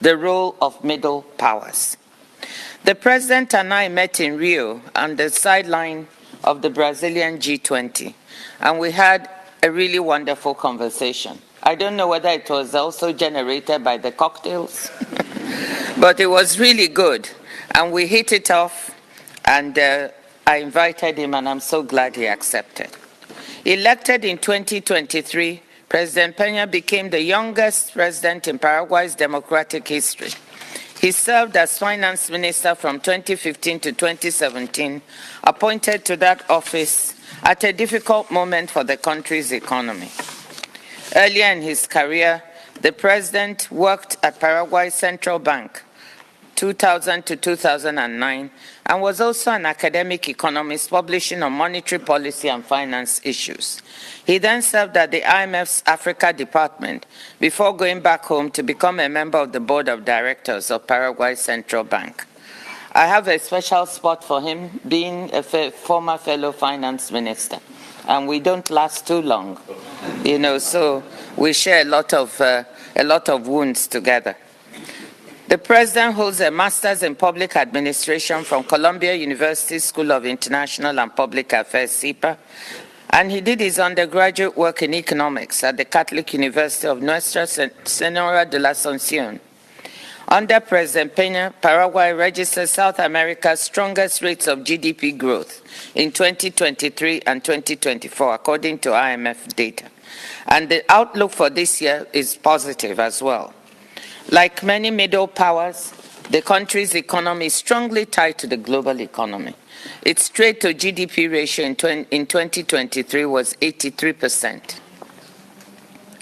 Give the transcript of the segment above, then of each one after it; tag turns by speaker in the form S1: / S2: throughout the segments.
S1: the role of middle powers. The President and I met in Rio on the sideline of the Brazilian G20, and we had a really wonderful conversation. I don't know whether it was also generated by the cocktails, but it was really good, and we hit it off, and I invited him, and I'm so glad he accepted. Elected in 2023, President Peña became the youngest president in Paraguay's democratic history. He served as finance minister from 2015 to 2017, appointed to that office at a difficult moment for the country's economy. Earlier in his career, the president worked at Paraguay's Central Bank, 2000 to 2009, and was also an academic economist publishing on monetary policy and finance issues. He then served at the IMF's Africa Department before going back home to become a member of the board of directors of Paraguay's Central Bank. I have a special spot for him, being a former fellow finance minister, and we don't last too long, so we share a lot of wounds together. The president holds a master's in public administration from Columbia University School of International and Public Affairs, CIPA, and he did his undergraduate work in economics at the Catholic University of Nuestra Señora de la Asunción. Under President Peña, Paraguay registered South America's strongest rates of GDP growth in 2023 and 2024, according to IMF data. And the outlook for this year is positive as well. Like many middle powers, the country's economy is strongly tied to the global economy. Its trade to GDP ratio in 2023 was 83%.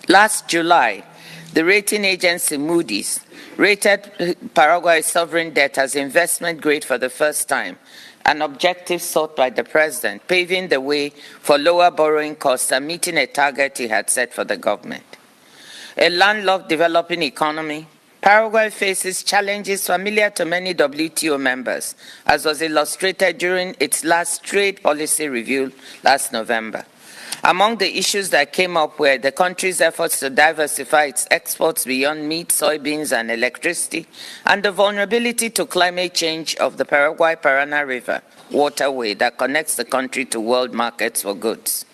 S1: Last July, the rating agency Moody's rated Paraguay's sovereign debt as investment grade for the first time, an objective sought by the president, paving the way for lower borrowing costs and meeting a target he had set for the government. A landlocked developing economy, Paraguay faces challenges familiar to many WTO members, as was illustrated during its last trade policy review last November. Among the issues that came up were the country's efforts to diversify its exports beyond meat, soybeans, and electricity, and the vulnerability to climate change of the Paraguay-Paraná River waterway that connects the country to world markets for goods.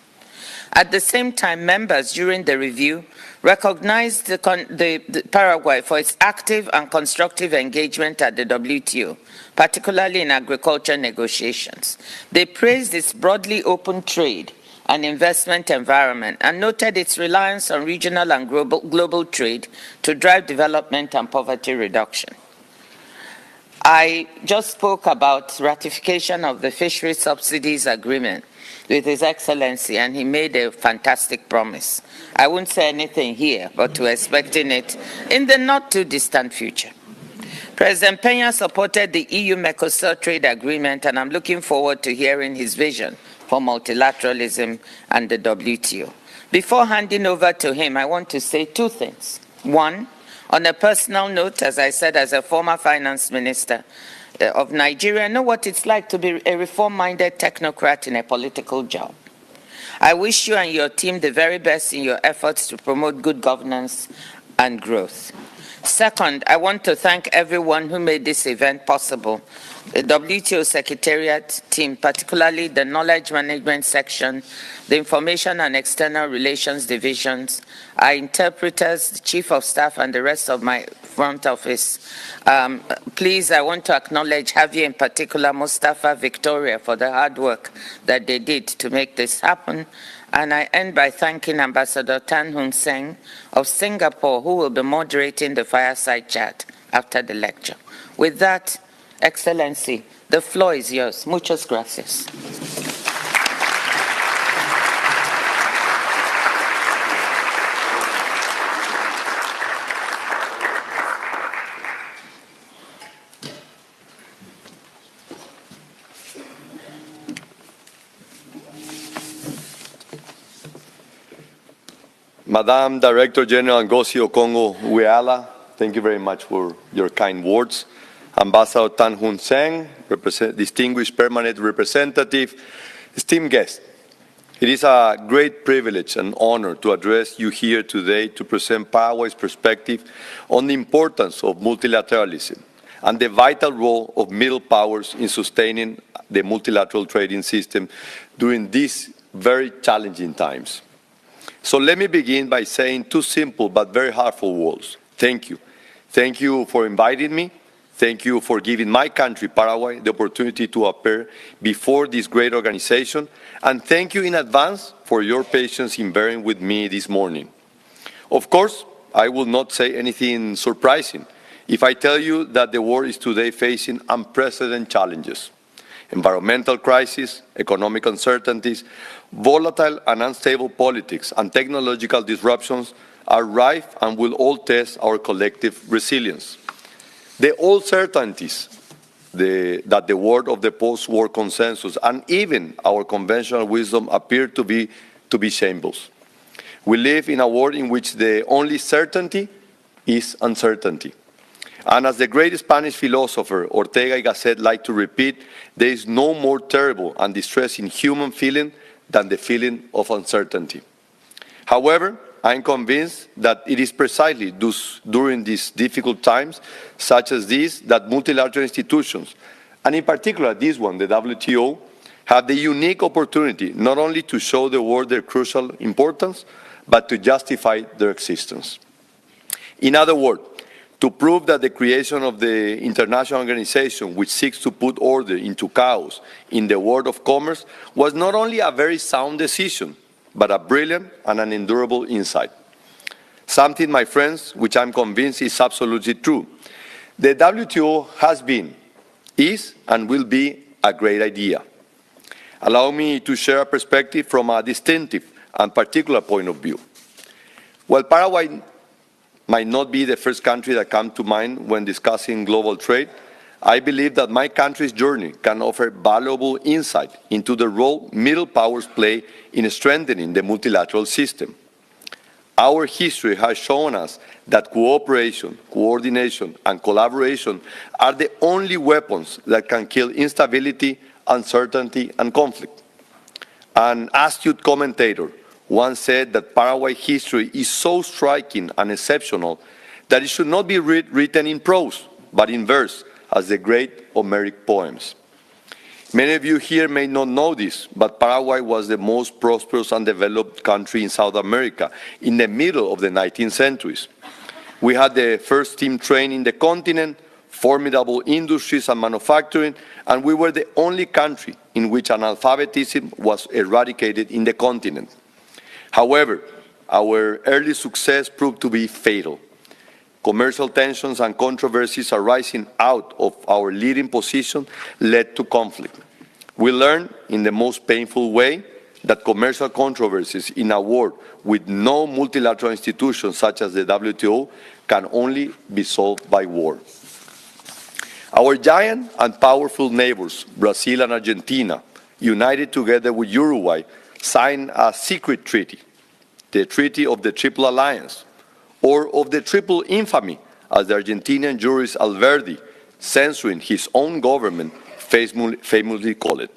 S1: At the same time, members during the review recognized the Paraguay for its active and constructive engagement at the WTO, particularly in agriculture negotiations. They praised its broadly open trade and investment environment and noted its reliance on regional and global trade to drive development and poverty reduction. I just spoke about ratification of the fishery subsidies agreement with His Excellency, and he made a fantastic promise. I won't say anything here, but we're expecting it in the not-too-distant future. President Peña supported the EU-Mercosur trade agreement, and I'm looking forward to hearing his vision for multilateralism and the WTO. Before handing over to him, I want to say two things. One, on a personal note, as I said, as a former finance minister of Nigeria, I know what it's like to be a reform-minded technocrat in a political job. I wish you and your team the very best in your efforts to promote good governance and growth. Second, I want to thank everyone who made this event possible. The WTO Secretariat team, particularly the Knowledge Management Section, the Information and External Relations Divisions, our interpreters, the Chief of Staff, and the rest of my front office. Please, I want to acknowledge Javier in particular, Mustafa, Victoria, for the hard work that they did to make this happen. And I end by thanking Ambassador Tan Hun Seng of Singapore, who will be moderating the fireside chat after the lecture. With that, Excellency, the floor is yours. Muchas gracias.
S2: Madam Director General Ngozi Okonjo-Iweala, thank you very much for your kind words. Ambassador Tan Hun Seng, distinguished permanent representative, esteemed guests. It is a great privilege and honor to address you here today to present Paraguay's perspective on the importance of multilateralism and the vital role of middle powers in sustaining the multilateral trading system during these very challenging times. So let me begin by saying two simple but very heartfelt words. Thank you. Thank you for inviting me. Thank you for giving my country, Paraguay, the opportunity to appear before this great organization. And thank you in advance for your patience in bearing with me this morning. Of course, I will not say anything surprising if I tell you that the world is today facing unprecedented challenges. Environmental crisis, economic uncertainties, volatile and unstable politics, and technological disruptions are rife and will all test our collective resilience. The old certainties that the word of the post-war consensus and even our conventional wisdom appear to be shambles. We live in a world in which the only certainty is uncertainty. And as the great Spanish philosopher Ortega y Gasset liked to repeat, there is no more terrible and distressing human feeling than the feeling of uncertainty. However, I am convinced that it is precisely during these difficult times, such as these, that multilateral institutions, and in particular this one, the WTO, have the unique opportunity not only to show the world their crucial importance, but to justify their existence. In other words, to prove that the creation of the international organization, which seeks to put order into chaos in the world of commerce, was not only a very sound decision, but a brilliant and an endurable insight. Something, my friends, which I'm convinced is absolutely true. The WTO has been, is, and will be a great idea. Allow me to share a perspective from a distinctive and particular point of view. While Paraguay might not be the first country that comes to mind when discussing global trade, I believe that my country's journey can offer valuable insight into the role middle powers play in strengthening the multilateral system. Our history has shown us that cooperation, coordination, and collaboration are the only weapons that can kill instability, uncertainty, and conflict. An astute commentator once said that Paraguay's history is so striking and exceptional that it should not be written in prose, but in verse, as the great Homeric poems. Many of you here may not know this, but Paraguay was the most prosperous and developed country in South America in the middle of the 19th century. We had the first steam train in the continent, formidable industries and manufacturing, and we were the only country in which analphabetism was eradicated in the continent. However, our early success proved to be fatal. Commercial tensions and controversies arising out of our leading position led to conflict. We learned in the most painful way that commercial controversies in a world with no multilateral institutions such as the WTO can only be solved by war. Our giant and powerful neighbors, Brazil and Argentina, united together with Uruguay, signed a secret treaty, the Treaty of the Triple Alliance, or of the triple infamy, as the Argentinian jurist Alberdi, censoring his own government, famously called it.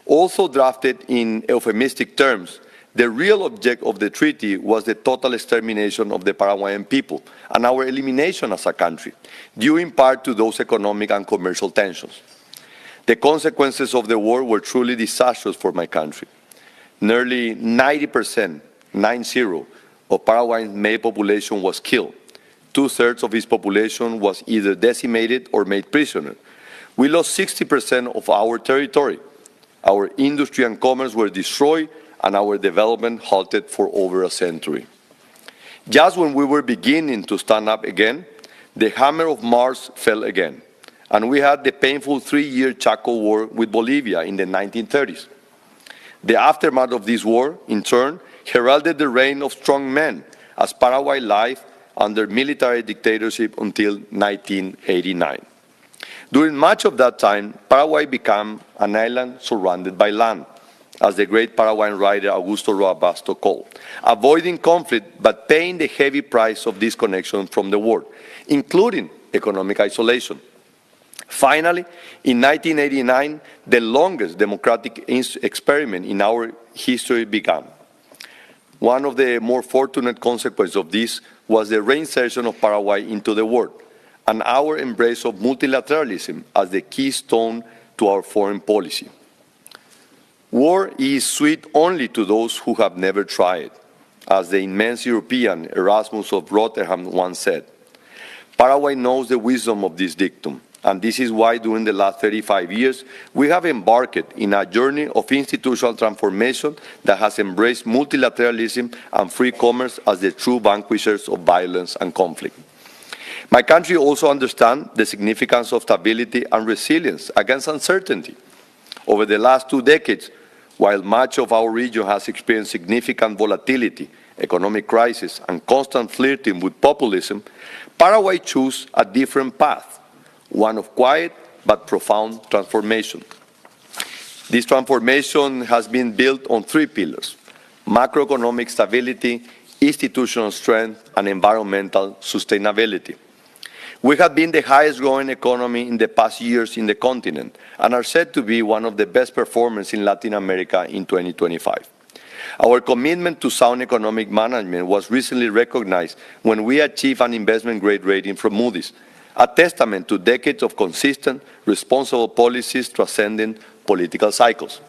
S2: Also drafted in euphemistic terms, the real object of the treaty was the total extermination of the Paraguayan people and our elimination as a country, due in part to those economic and commercial tensions. The consequences of the war were truly disastrous for my country. Nearly 90%, 90, of Paraguay's male population was killed. 2/3 of its population was either decimated or made prisoner. We lost 60% of our territory. Our industry and commerce were destroyed, and our development halted for over a century. Just when we were beginning to stand up again, the hammer of Mars fell again, and we had the painful 3-year Chaco War with Bolivia in the 1930s. The aftermath of this war, in turn, heralded the reign of strong men as Paraguay lived under military dictatorship until 1989. During much of that time, Paraguay became an island surrounded by land, as the great Paraguayan writer Augusto Roa Basto called, avoiding conflict but paying the heavy price of disconnection from the world, including economic isolation. Finally, in 1989, the longest democratic experiment in our history began. One of the more fortunate consequences of this was the reinsertion of Paraguay into the world, and our embrace of multilateralism as the keystone to our foreign policy. War is sweet only to those who have never tried, as the immense European Erasmus of Rotterdam once said. Paraguay knows the wisdom of this dictum, and this is why during the last 35 years, we have embarked in a journey of institutional transformation that has embraced multilateralism and free commerce as the true vanquishers of violence and conflict. My country also understands the significance of stability and resilience against uncertainty. Over the last 2 decades, while much of our region has experienced significant volatility, economic crisis, and constant flirting with populism, Paraguay chose a different path, one of quiet but profound transformation. This transformation has been built on 3 pillars: macroeconomic stability, institutional strength, and environmental sustainability. We have been the highest growing economy in the past years in the continent and are said to be one of the best performers in Latin America in 2025. Our commitment to sound economic management was recently recognized when we achieved an investment-grade rating from Moody's, a testament to decades of consistent, responsible policies transcending political cycles.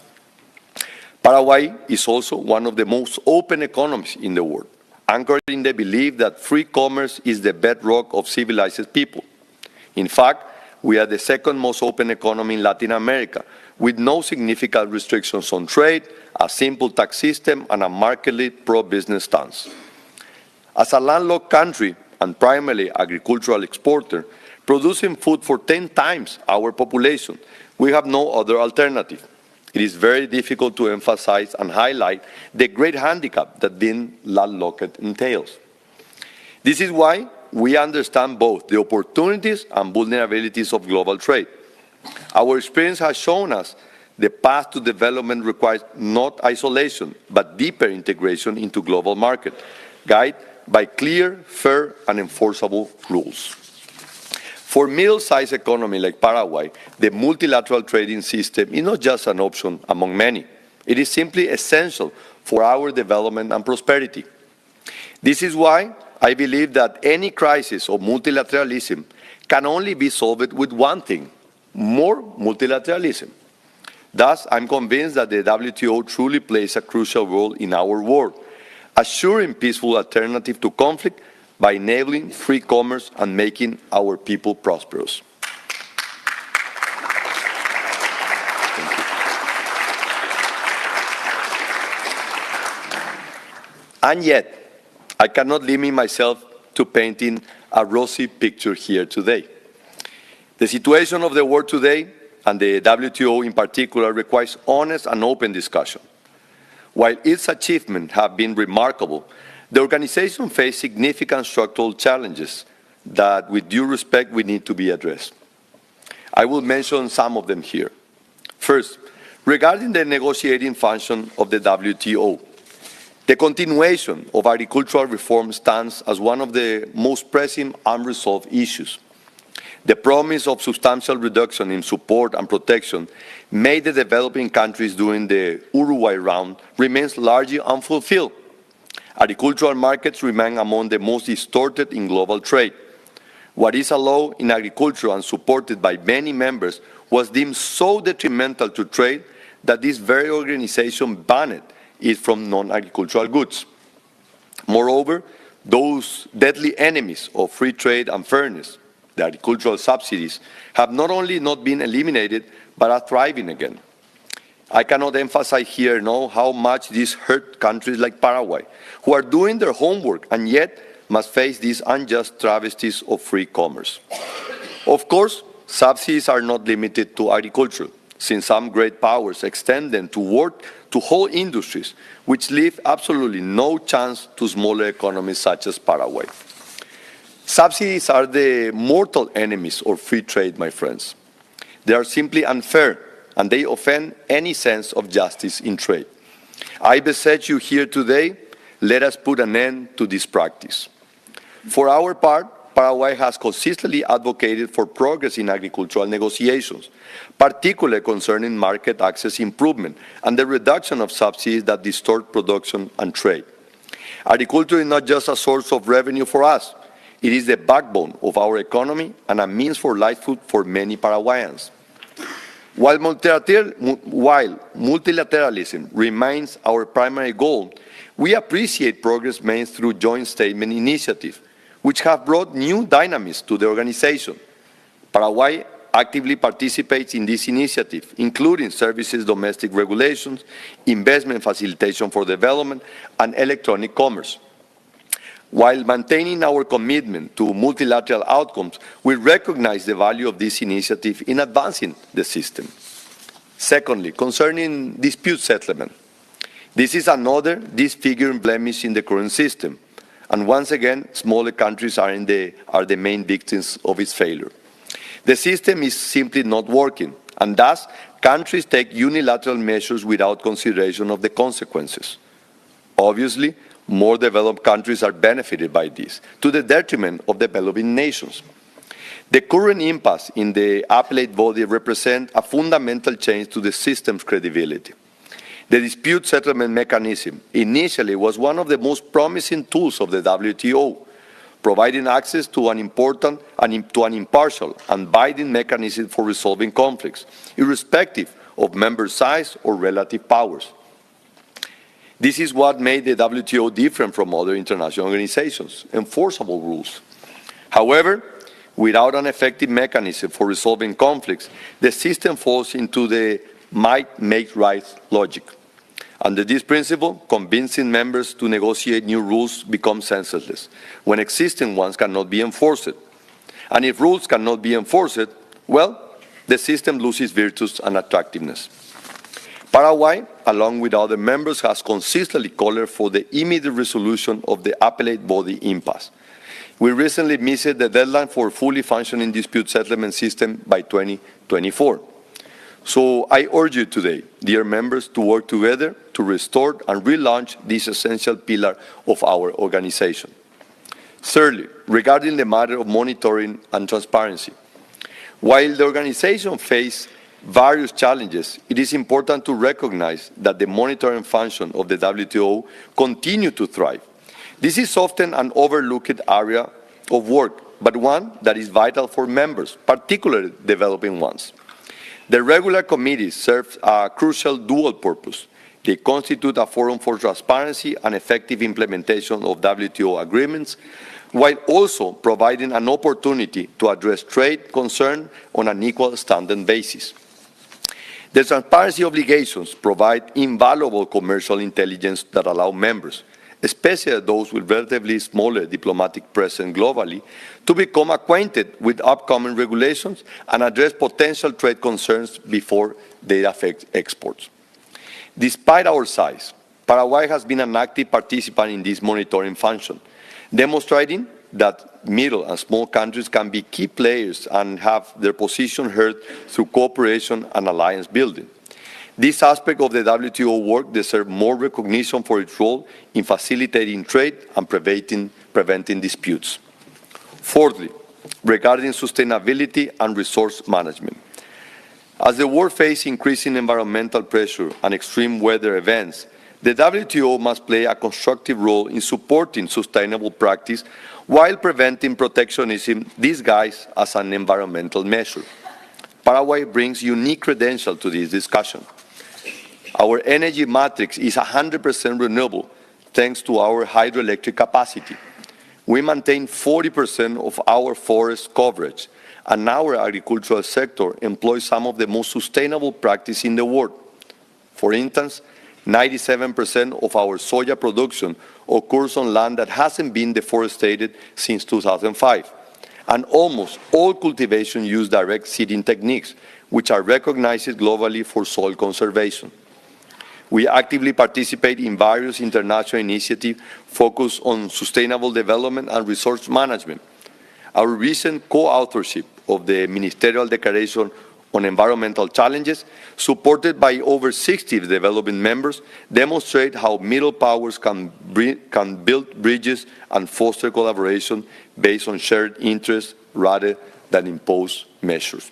S2: Paraguay is also one of the most open economies in the world, anchored in the belief that free commerce is the bedrock of civilized people. In fact, we are the second most open economy in Latin America, with no significant restrictions on trade, a simple tax system, and a markedly pro-business stance. As a landlocked country and primarily agricultural exporter, producing food for 10 times our population, we have no other alternative. It is very difficult to emphasize and highlight the great handicap that being landlocked entails. This is why we understand both the opportunities and vulnerabilities of global trade. Our experience has shown us the path to development requires not isolation, but deeper integration into global market, guided by clear, fair, and enforceable rules. For a middle-sized economy like Paraguay, the multilateral trading system is not just an option among many. It is simply essential for our development and prosperity. This is why I believe that any crisis of multilateralism can only be solved with one thing: more multilateralism. Thus, I'm convinced that the WTO truly plays a crucial role in our world, assuring peaceful alternative to conflict by enabling free commerce and making our people prosperous. And yet, I cannot limit myself to painting a rosy picture here today. The situation of the world today, and the WTO in particular, requires honest and open discussion. While its achievements have been remarkable, the organization faced significant structural challenges that, with due respect, we need to be addressed. I will mention some of them here. First, regarding the negotiating function of the WTO, the continuation of agricultural reform stands as one of the most pressing unresolved issues. The promise of substantial reduction in support and protection made the developing countries during the Uruguay round remains largely unfulfilled. Agricultural markets remain among the most distorted in global trade. What is allowed in agriculture and supported by many members was deemed so detrimental to trade that this very organization banned it from non-agricultural goods. Moreover, those deadly enemies of free trade and fairness, the agricultural subsidies, have not only not been eliminated, but are thriving again. I cannot emphasize here how much this hurt countries like Paraguay, who are doing their homework and yet must face these unjust travesties of free commerce. Of course, subsidies are not limited to agriculture, since some great powers extend them to whole industries, which leave absolutely no chance to smaller economies such as Paraguay. Subsidies are the mortal enemies of free trade, my friends. They are simply unfair, and they offend any sense of justice in trade. I beseech you here today, let us put an end to this practice. For our part, Paraguay has consistently advocated for progress in agricultural negotiations, particularly concerning market access improvement and the reduction of subsidies that distort production and trade. Agriculture is not just a source of revenue for us. It is the backbone of our economy and a means for livelihood for many Paraguayans. While multilateralism remains our primary goal, we appreciate progress made through joint statement initiatives, which have brought new dynamism to the organization. Paraguay actively participates in this initiative, including services domestic regulations, investment facilitation for development, and electronic commerce. While maintaining our commitment to multilateral outcomes, we recognize the value of this initiative in advancing the system. Secondly, concerning dispute settlement, this is another disfiguring blemish in the current system, and once again, smaller countries are the main victims of its failure. The system is simply not working, and thus countries take unilateral measures without consideration of the consequences. Obviously, more developed countries are benefited by this, to the detriment of developing nations. The current impasse in the appellate body represents a fundamental change to the system's credibility. The dispute settlement mechanism initially was one of the most promising tools of the WTO, providing access to an impartial and binding mechanism for resolving conflicts, irrespective of member size or relative powers. This is what made the WTO different from other international organizations, enforceable rules. However, without an effective mechanism for resolving conflicts, the system falls into the might make right logic. Under this principle, convincing members to negotiate new rules becomes senseless when existing ones cannot be enforced. And if rules cannot be enforced, well, the system loses virtues and attractiveness. Paraguay, along with other members, has consistently called for the immediate resolution of the appellate body impasse. We recently missed the deadline for a fully functioning dispute settlement system by 2024. So I urge you today, dear members, to work together to restore and relaunch this essential pillar of our organization. Thirdly, regarding the matter of monitoring and transparency, while the organization faces various challenges, it is important to recognize that the monitoring function of the WTO continues to thrive. This is often an overlooked area of work, but one that is vital for members, particularly developing ones. The regular committees serve a crucial dual purpose. They constitute a forum for transparency and effective implementation of WTO agreements, while also providing an opportunity to address trade concerns on an equal standard basis. The transparency obligations provide invaluable commercial intelligence that allow members, especially those with relatively smaller diplomatic presence globally, to become acquainted with upcoming regulations and address potential trade concerns before they affect exports. Despite our size, Paraguay has been an active participant in this monitoring function, demonstrating that middle and small countries can be key players and have their position heard through cooperation and alliance building. This aspect of the WTO work deserves more recognition for its role in facilitating trade and preventing disputes. Fourthly, regarding sustainability and resource management. As the world faces increasing environmental pressure and extreme weather events, the WTO must play a constructive role in supporting sustainable practice while preventing protectionism disguised as an environmental measure. Paraguay brings unique credentials to this discussion. Our energy matrix is 100% renewable thanks to our hydroelectric capacity. We maintain 40% of our forest coverage, and our agricultural sector employs some of the most sustainable practices in the world. For instance, 97% of our soya production occurs on land that hasn't been deforested since 2005, and almost all cultivation use direct seeding techniques, which are recognized globally for soil conservation. We actively participate in various international initiatives focused on sustainable development and resource management. Our recent co-authorship of the Ministerial Declaration on environmental challenges, supported by over 60 developing members, demonstrate how middle powers can build bridges and foster collaboration based on shared interests rather than imposed measures.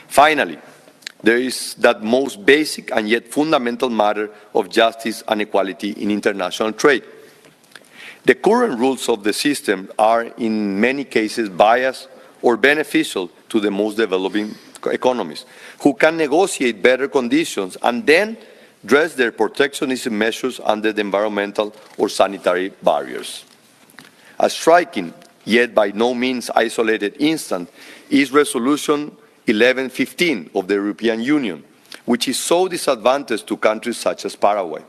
S2: Finally, there is that most basic and yet fundamental matter of justice and equality in international trade. The current rules of the system are in many cases biased or beneficial to the most developing economies, who can negotiate better conditions and then dress their protectionism measures under the environmental or sanitary barriers. A striking, yet by no means isolated instance, is Resolution 1115 of the European Union, which is so disadvantaged to countries such as Paraguay.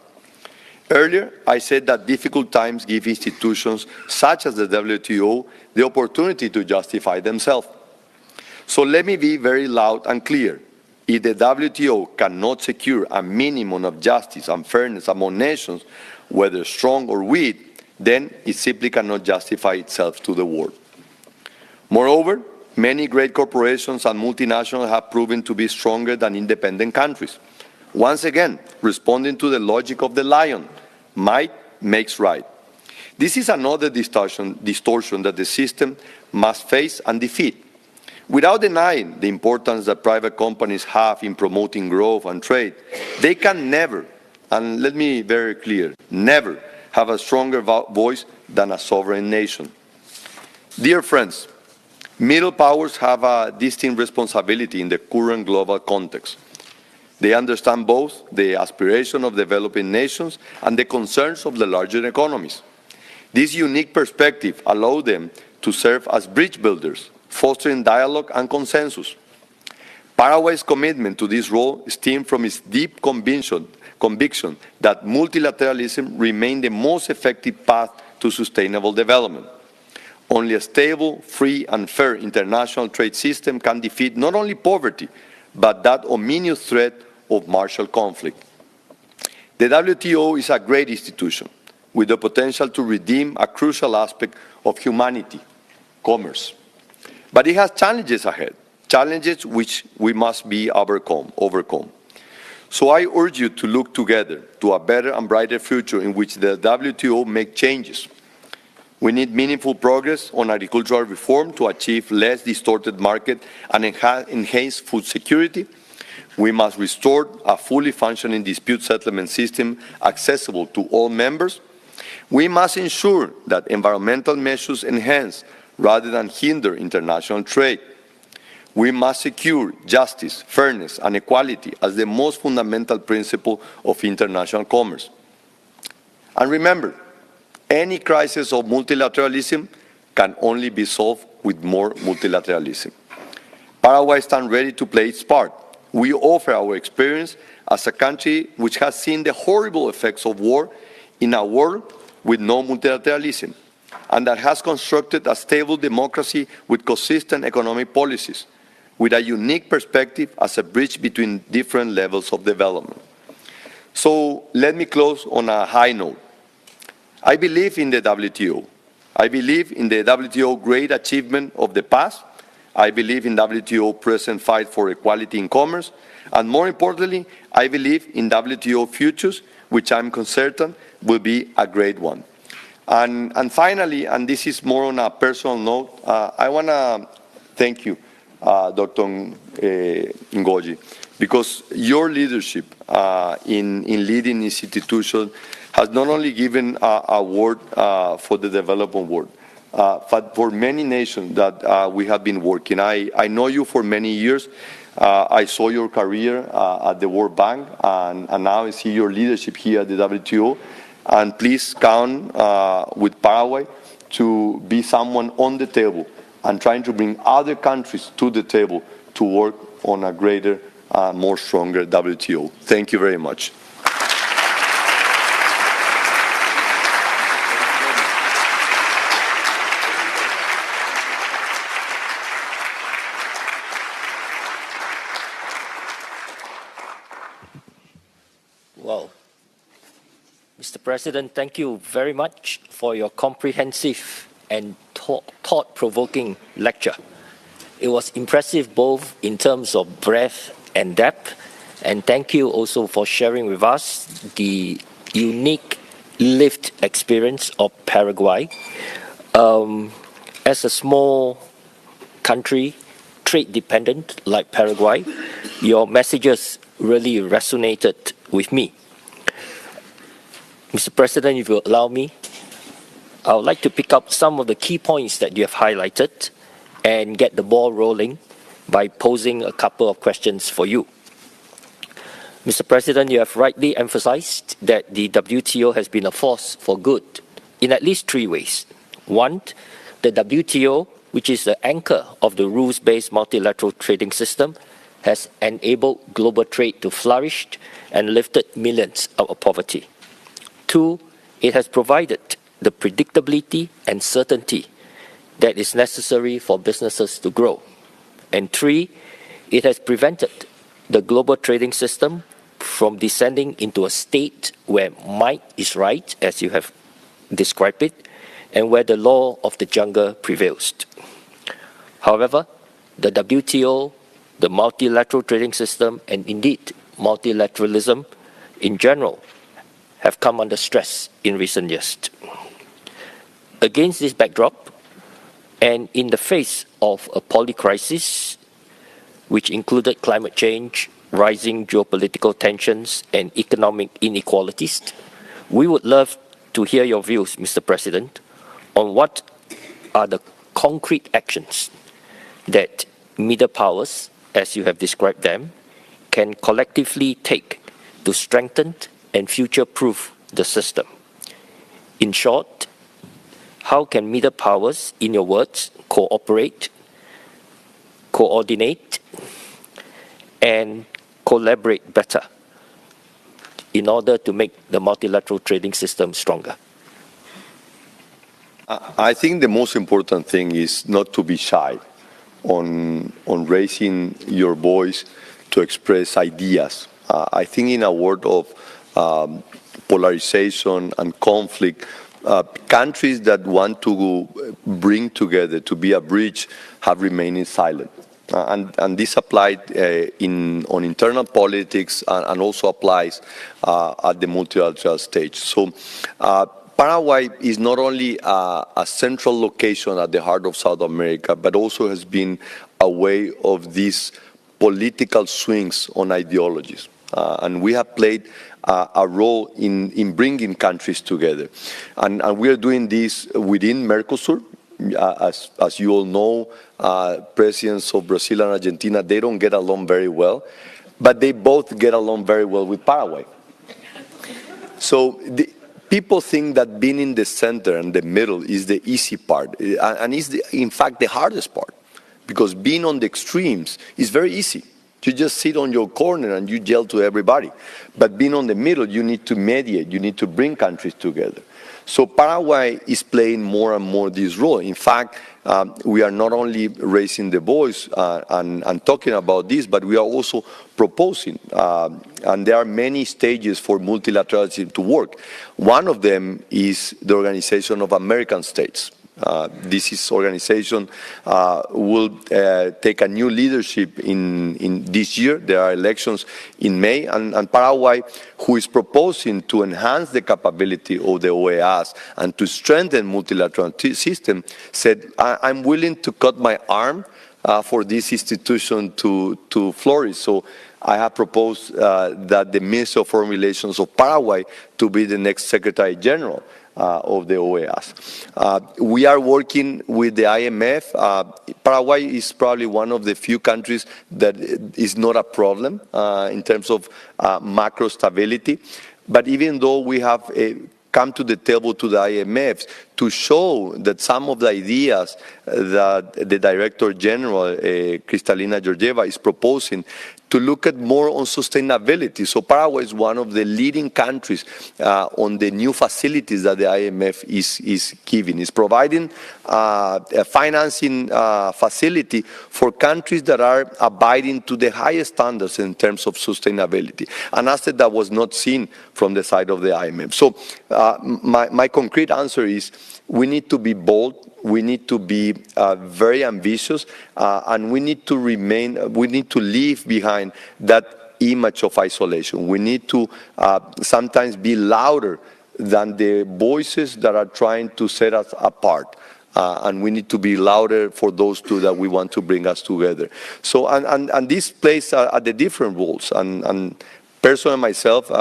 S2: Earlier, I said that difficult times give institutions such as the WTO the opportunity to justify themselves. So let me be very loud and clear. If the WTO cannot secure a minimum of justice and fairness among nations, whether strong or weak, then it simply cannot justify itself to the world. Moreover, many great corporations and multinationals have proven to be stronger than independent countries. Once again, responding to the logic of the lion, might makes right. This is another distortion that the system must face and defeat. Without denying the importance that private companies have in promoting growth and trade, they can never, and let me be very clear, never have a stronger voice than a sovereign nation. Dear friends, middle powers have a distinct responsibility in the current global context. They understand both the aspiration of developing nations and the concerns of the larger economies. This unique perspective allows them to serve as bridge builders, fostering dialogue and consensus. Paraguay's commitment to this role stems from its deep conviction that multilateralism remains the most effective path to sustainable development. Only a stable, free, and fair international trade system can defeat not only poverty, but that ominous threat of martial conflict. The WTO is a great institution with the potential to redeem a crucial aspect of humanity, commerce. But it has challenges ahead, challenges which we must be overcome. So I urge you to look together to a better and brighter future in which the WTO makes changes. We need meaningful progress on agricultural reform to achieve less distorted market and enhance food security. We must restore a fully functioning dispute settlement system accessible to all members. We must ensure that environmental measures enhance rather than hinder international trade. We must secure justice, fairness, and equality as the most fundamental principle of international commerce. And remember, any crisis of multilateralism can only be solved with more multilateralism. Paraguay stands ready to play its part. We offer our experience as a country which has seen the horrible effects of war in a world with no multilateralism, and that has constructed a stable democracy with consistent economic policies, with a unique perspective as a bridge between different levels of development. So let me close on a high note. I believe in the WTO. I believe in the WTO great achievement of the past. I believe in WTO present fight for equality in commerce. And more importantly, I believe in WTO futures, which I'm certain will be a great one. And finally, and this is more on a personal note, I want to thank you, Dr. Ngozi, because your leadership in leading this institution has not only given a word for the development world, but for many nations that we have been working. I know you for many years. I saw your career at the World Bank, and now I see your leadership here at the WTO. And please count with Paraguay to be someone on the table and trying to bring other countries to the table to work on a greater, more stronger WTO. Thank you very much.
S3: Well, Mr. President, thank you very much for your comprehensive and thought-provoking lecture. It was impressive both in terms of breadth and depth. And thank you also for sharing with us the unique lived experience of Paraguay. As a small country, trade dependent like Paraguay, your messages really resonated with me. Mr. President, if you allow me, I would like to pick up some of the key points that you have highlighted and get the ball rolling by posing a couple of questions for you. Mr. President, you have rightly emphasized that the WTO has been a force for good in at least three ways. One, the WTO, which is the anchor of the rules-based multilateral trading system, has enabled global trade to flourish and lifted millions out of poverty. Two, it has provided the predictability and certainty that is necessary for businesses to grow. And three, it has prevented the global trading system from descending into a state where might is right, as you have described it, and where the law of the jungle prevails. However, the WTO, the multilateral trading system, and indeed multilateralism in general have come under stress in recent years. Against this backdrop, and in the face of a polycrisis, which included climate change, rising geopolitical tensions, and economic inequalities, we would love to hear your views, Mr. President, on what are the concrete actions that middle powers, as you have described them, can collectively take to strengthen and future-proof the system. In short, how can middle powers, in your words, cooperate, coordinate, and collaborate better in order to make the multilateral trading system stronger?
S2: I think the most important thing is not to be shy on raising your voice to express ideas. I think in a world of polarization and conflict, countries that want to bring together, to be a bridge, have remained silent. And this applied on internal politics and also applies at the multilateral stage. So Paraguay is not only a central location at the heart of South America, but also has been a way of these political swings on ideologies. And we have played a role in bringing countries together. And we are doing this within Mercosur. As you all know, presidents of Brazil and Argentina, they don't get along very well, but they both get along very well with Paraguay. So people think that being in the center and the middle is the easy part, and is in fact the hardest part, because being on the extremes is very easy. You just sit on your corner and you yell to everybody. But being on the middle, you need to mediate, you need to bring countries together. So Paraguay is playing more and more this role. In fact, we are not only raising the voice and talking about this, but we are also proposing. And there are many stages for multilateralism to work. One of them is the Organization of American States. This organization will take a new leadership in this year. There are elections in May, and Paraguay, who is proposing to enhance the capability of the OEAs and to strengthen multilateral system, said, I'm willing to cut my arm for this institution to flourish. So I have proposed that the Minister of Foreign Relations of Paraguay to be the next Secretary General of the OEAs. We are working with the IMF. Paraguay is probably one of the few countries that is not a problem in terms of macro stability. But even though we have come to the table to the IMF to show that some of the ideas that the Director General, Kristalina Georgieva, is proposing to look at more on sustainability. So Paraguay is one of the leading countries on the new facilities that the IMF is giving. It's providing a financing facility for countries that are abiding to the highest standards in terms of sustainability, an asset that was not seen from the side of the IMF. So my concrete answer is we need to be bold. we need to be very ambitious, and we need to leave behind that image of isolation. We need to sometimes be louder than the voices that are trying to set us apart. And we need to be louder for those two that we want to bring us together. So, and this plays at the different roles. And personally, myself,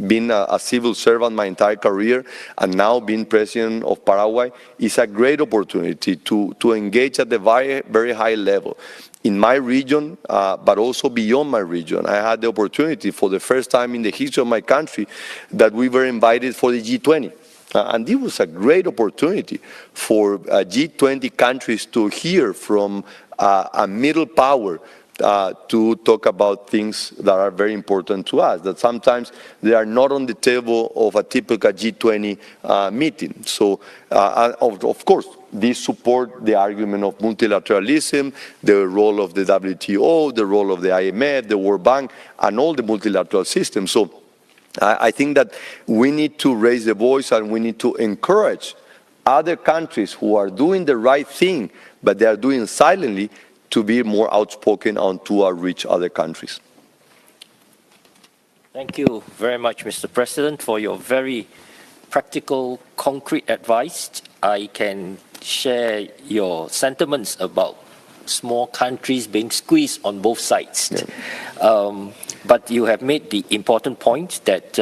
S2: being a civil servant my entire career, and now being president of Paraguay, is a great opportunity to engage at the very, very high level. In my region, but also beyond my region. I had the opportunity for the first time in the history of my country that we were invited for the G20. And it was a great opportunity for G20 countries to hear from a middle power to talk about things that are very important to us, that sometimes they are not on the table of a typical G20 meeting. So, of course, these support the argument of multilateralism, the role of the WTO, the role of the IMF, the World Bank, and all the multilateral systems. So I think that we need to raise the voice and we need to encourage other countries who are doing the right thing, but they are doing silently, to be more outspoken and to reach other countries.
S3: Thank you very much, Mr. President, for your very practical, concrete advice. I can share your sentiments about small countries being squeezed on both sides. Yeah. But you have made the important point that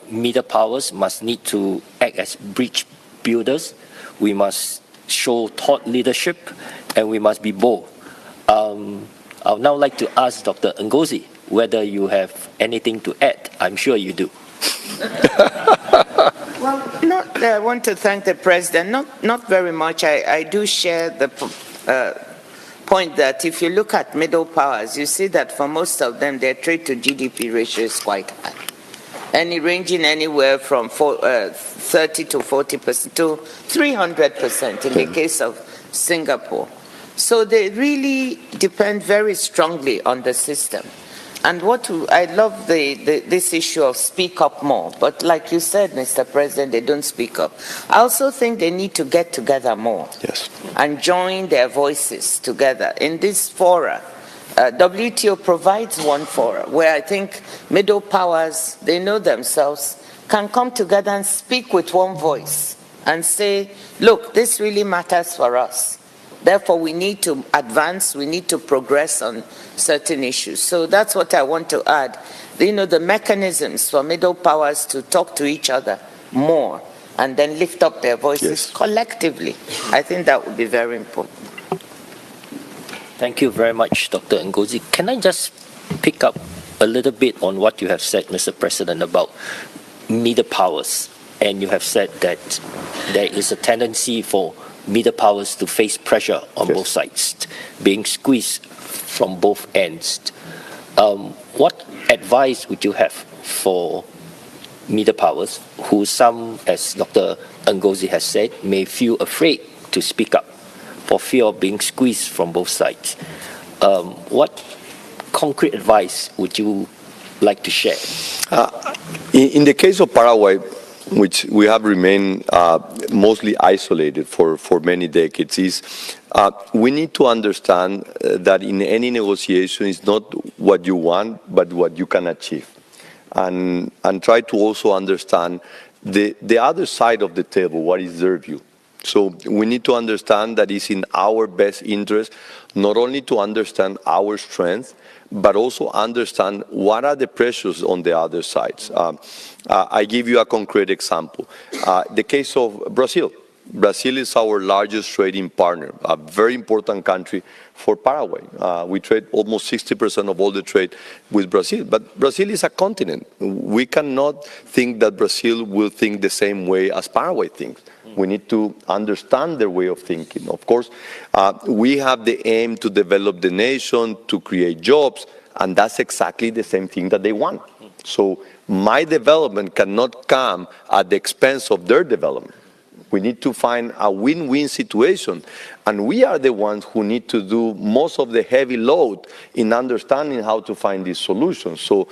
S3: middle powers must need to act as bridge builders. We must show thought leadership, and we must be bold. I would now like to ask Dr. Ngozi whether you have anything to add. I'm sure you do.
S1: Well, I want to thank the President. Not very much. I do share the point that if you look at middle powers, you see that for most of them, their trade to GDP ratio is quite high. Ranging anywhere from 30 to 40% to 300% in the case of Singapore. So they really depend very strongly on the system. And I love this issue of speak up more. But like you said, Mr. President, they don't speak up. I also think they need to get together more.
S2: Yes.
S1: And join their voices together. In this fora, WTO provides one fora where I think middle powers, they know themselves, can come together and speak with one voice and say, look, this really matters for us. Therefore, we need to advance, we need to progress on certain issues. So that's what I want to add. The mechanisms for middle powers to talk to each other more and then lift up their voices collectively. I think that would be very important.
S3: Thank you very much, Dr. Ngozi. Can I just pick up a little bit on what you have said, Mr. President, about middle powers? And you have said that there is a tendency for middle powers to face pressure on both sides, being squeezed from both ends. What advice would you have for middle powers who some, as Dr. Ngozi has said, may feel afraid to speak up for fear of being squeezed from both sides? What concrete advice would you like to share?
S2: In the case of Paraguay, which we have remained mostly isolated for many decades, is we need to understand that in any negotiation it's not what you want, but what you can achieve. And try to also understand the other side of the table, what is their view. So we need to understand that it's in our best interest not only to understand our strengths, but also understand what are the pressures on the other sides. I give you a concrete example. The case of Brazil. Brazil is our largest trading partner, a very important country for Paraguay. We trade almost 60% of all the trade with Brazil, but Brazil is a continent. We cannot think that Brazil will think the same way as Paraguay thinks. We need to understand their way of thinking. Of course, we have the aim to develop the nation, to create jobs, and that's exactly the same thing that they want. So my development cannot come at the expense of their development. We need to find a win-win situation. And we are the ones who need to do most of the heavy load in understanding how to find these solutions. So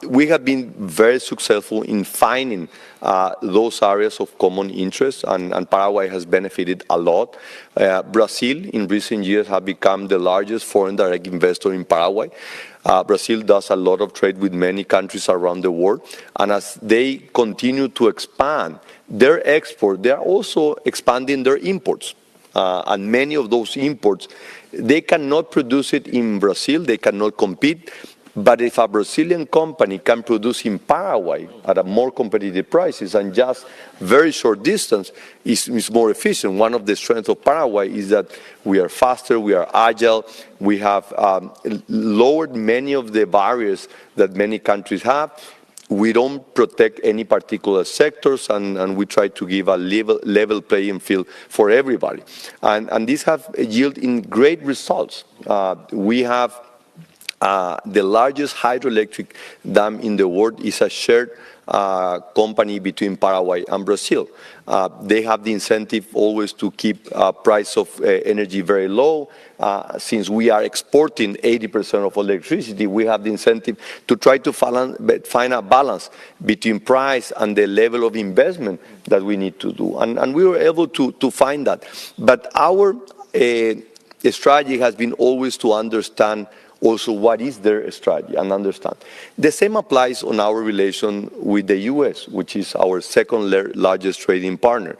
S2: we have been very successful in finding those areas of common interest, and Paraguay has benefited a lot. Brazil, in recent years, have become the largest foreign direct investor in Paraguay. Brazil does a lot of trade with many countries around the world, and as they continue to expand their export, they are also expanding their imports. And many of those imports, they cannot produce it in Brazil, they cannot compete. But if a Brazilian company can produce in Paraguay at a more competitive prices and just very short distance, is more efficient. One of the strengths of Paraguay is that we are faster, we are agile, we have lowered many of the barriers that many countries have. We don't protect any particular sectors, and we try to give a level playing field for everybody. And these have yielded great results. We have the largest hydroelectric dam in the world is a shared company between Paraguay and Brazil. They have the incentive always to keep price of energy very low. Since we are exporting 80% of electricity, we have the incentive to try to find a balance between price and the level of investment that we need to do. And we were able to find that. But our strategy has been always to understand also what is their strategy and understand. The same applies on our relation with the U.S., which is our second largest trading partner.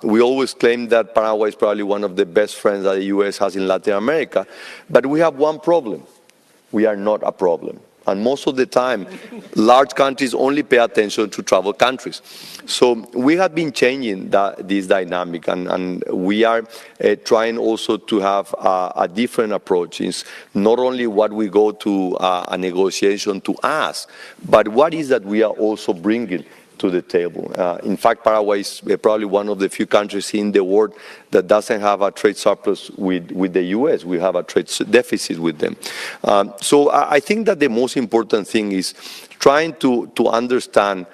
S2: We always claim that Paraguay is probably one of the best friends that the U.S. has in Latin America, but we have one problem. We are not a problem. And most of the time, large countries only pay attention to travel countries. So we have been changing this dynamic, and we are trying also to have a different approach. It's not only what we go to a negotiation to ask, but what is that we are also bringing to the table. In fact, Paraguay is probably one of the few countries in the world that doesn't have a trade surplus with the U.S. We have a trade deficit with them. So I think that the most important thing is trying to understand,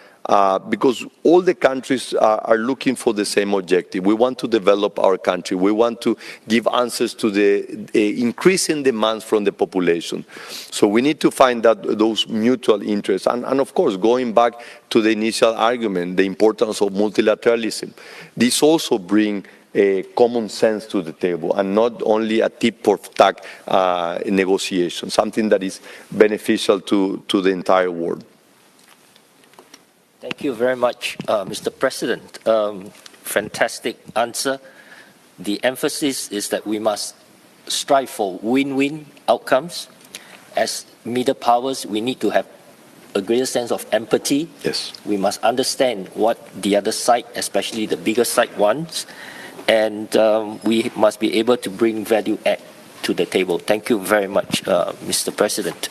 S2: because all the countries are looking for the same objective. We want to develop our country. We want to give answers to the increasing demands from the population. So we need to find those mutual interests. And of course, going back to the initial argument, the importance of multilateralism. This also brings common sense to the table, and not only a tip-for-tack negotiation, something that is beneficial to the entire world.
S3: Thank you very much, Mr. President. Fantastic answer. The emphasis is that we must strive for win-win outcomes. As middle powers, we need to have a greater sense of empathy.
S2: Yes.
S3: We must understand what the other side, especially the bigger side, wants. And we must be able to bring value add to the table. Thank you very much, Mr. President.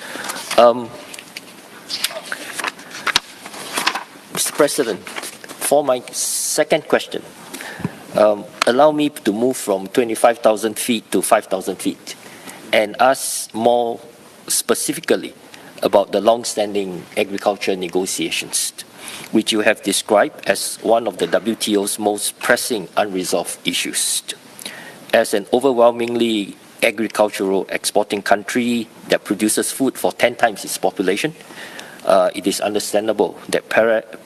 S3: Mr. President, for my second question, allow me to move from 25,000 feet to 5,000 feet and ask more specifically about the long-standing agriculture negotiations, which you have described as one of the WTO's most pressing unresolved issues. As an overwhelmingly agricultural exporting country that produces food for 10 times its population, it is understandable that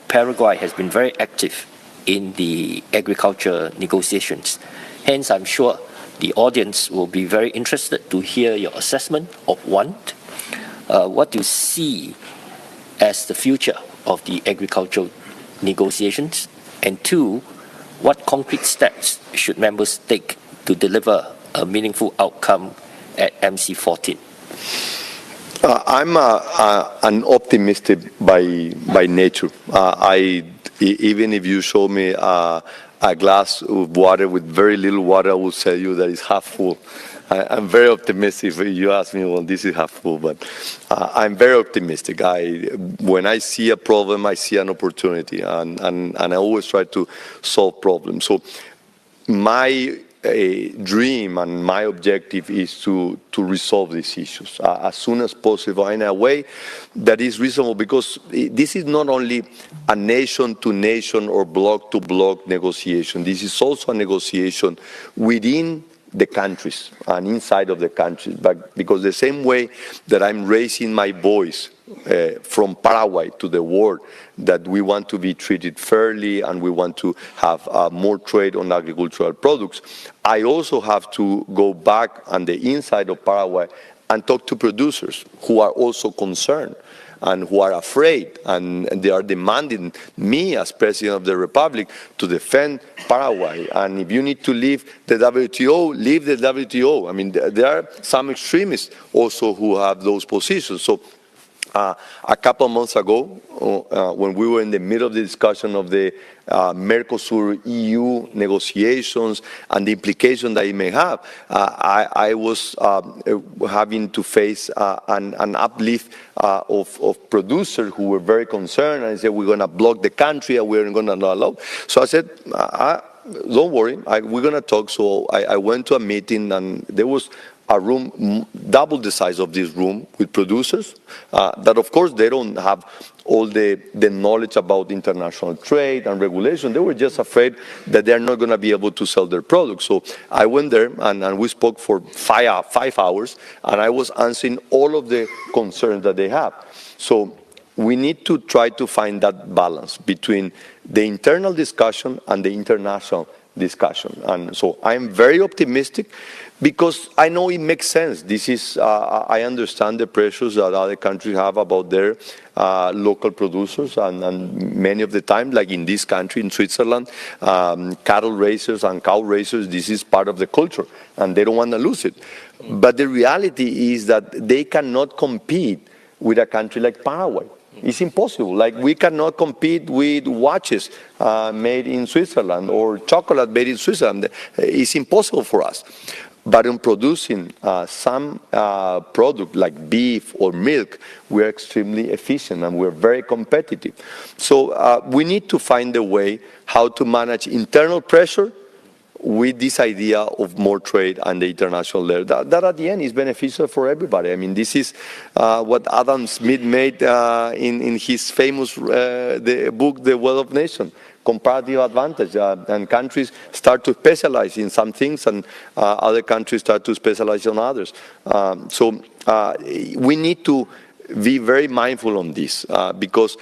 S3: Paraguay has been very active in the agriculture negotiations. Hence, I'm sure the audience will be very interested to hear your assessment of one, what you see as the future of the agricultural negotiations, and two, what concrete steps should members take to deliver a meaningful outcome at MC14?
S2: I'm an optimistic by nature. Even if you show me a glass of water with very little water, I will tell you that it's half full. I'm very optimistic. If you ask me, well, this is half full, but I'm very optimistic. When I see a problem, I see an opportunity, and I always try to solve problems. So my dream and my objective is to resolve these issues as soon as possible in a way that is reasonable, because this is not only a nation-to-nation or bloc-to-bloc negotiation. This is also a negotiation within the countries and inside of the countries, but because the same way that I'm raising my voice from Paraguay to the world, that we want to be treated fairly and we want to have more trade on agricultural products, I also have to go back on the inside of Paraguay and talk to producers who are also concerned and who are afraid, and they are demanding me as President of the Republic to defend Paraguay. And if you need to leave the WTO, leave the WTO. I mean, there are some extremists also who have those positions. So a couple of months ago, when we were in the middle of the discussion of the Mercosur-EU negotiations and the implication that it may have, I was having to face an uplift of producers who were very concerned and said, we're going to block the country and we're going to not allow. So I said, don't worry, we're going to talk. So I went to a meeting, and there was a room double the size of this room with producers that, of course, they don't have all the knowledge about international trade and regulation. They were just afraid that they're not going to be able to sell their products. So I went there, and we spoke for 5 hours, and I was answering all of the concerns that they have. So we need to try to find that balance between the internal discussion and the international discussion. And so I'm very optimistic, because I know it makes sense. This is, I understand the pressures that other countries have about their local producers, and many of the time, like in this country, in Switzerland, cattle raisers and cow raisers, this is part of the culture, and they don't want to lose it. But the reality is that they cannot compete with a country like Paraguay. It's impossible. Like, we cannot compete with watches made in Switzerland or chocolate made in Switzerland. It's impossible for us. But in producing some product like beef or milk, we're extremely efficient and we're very competitive. So we need to find a way how to manage internal pressure with this idea of more trade and the international level. That at the end is beneficial for everybody. I mean, this is what Adam Smith made in his famous the book, The Wealth of Nations. Comparative advantage, and countries start to specialize in some things, and other countries start to specialize on others. So we need to be very mindful on this, because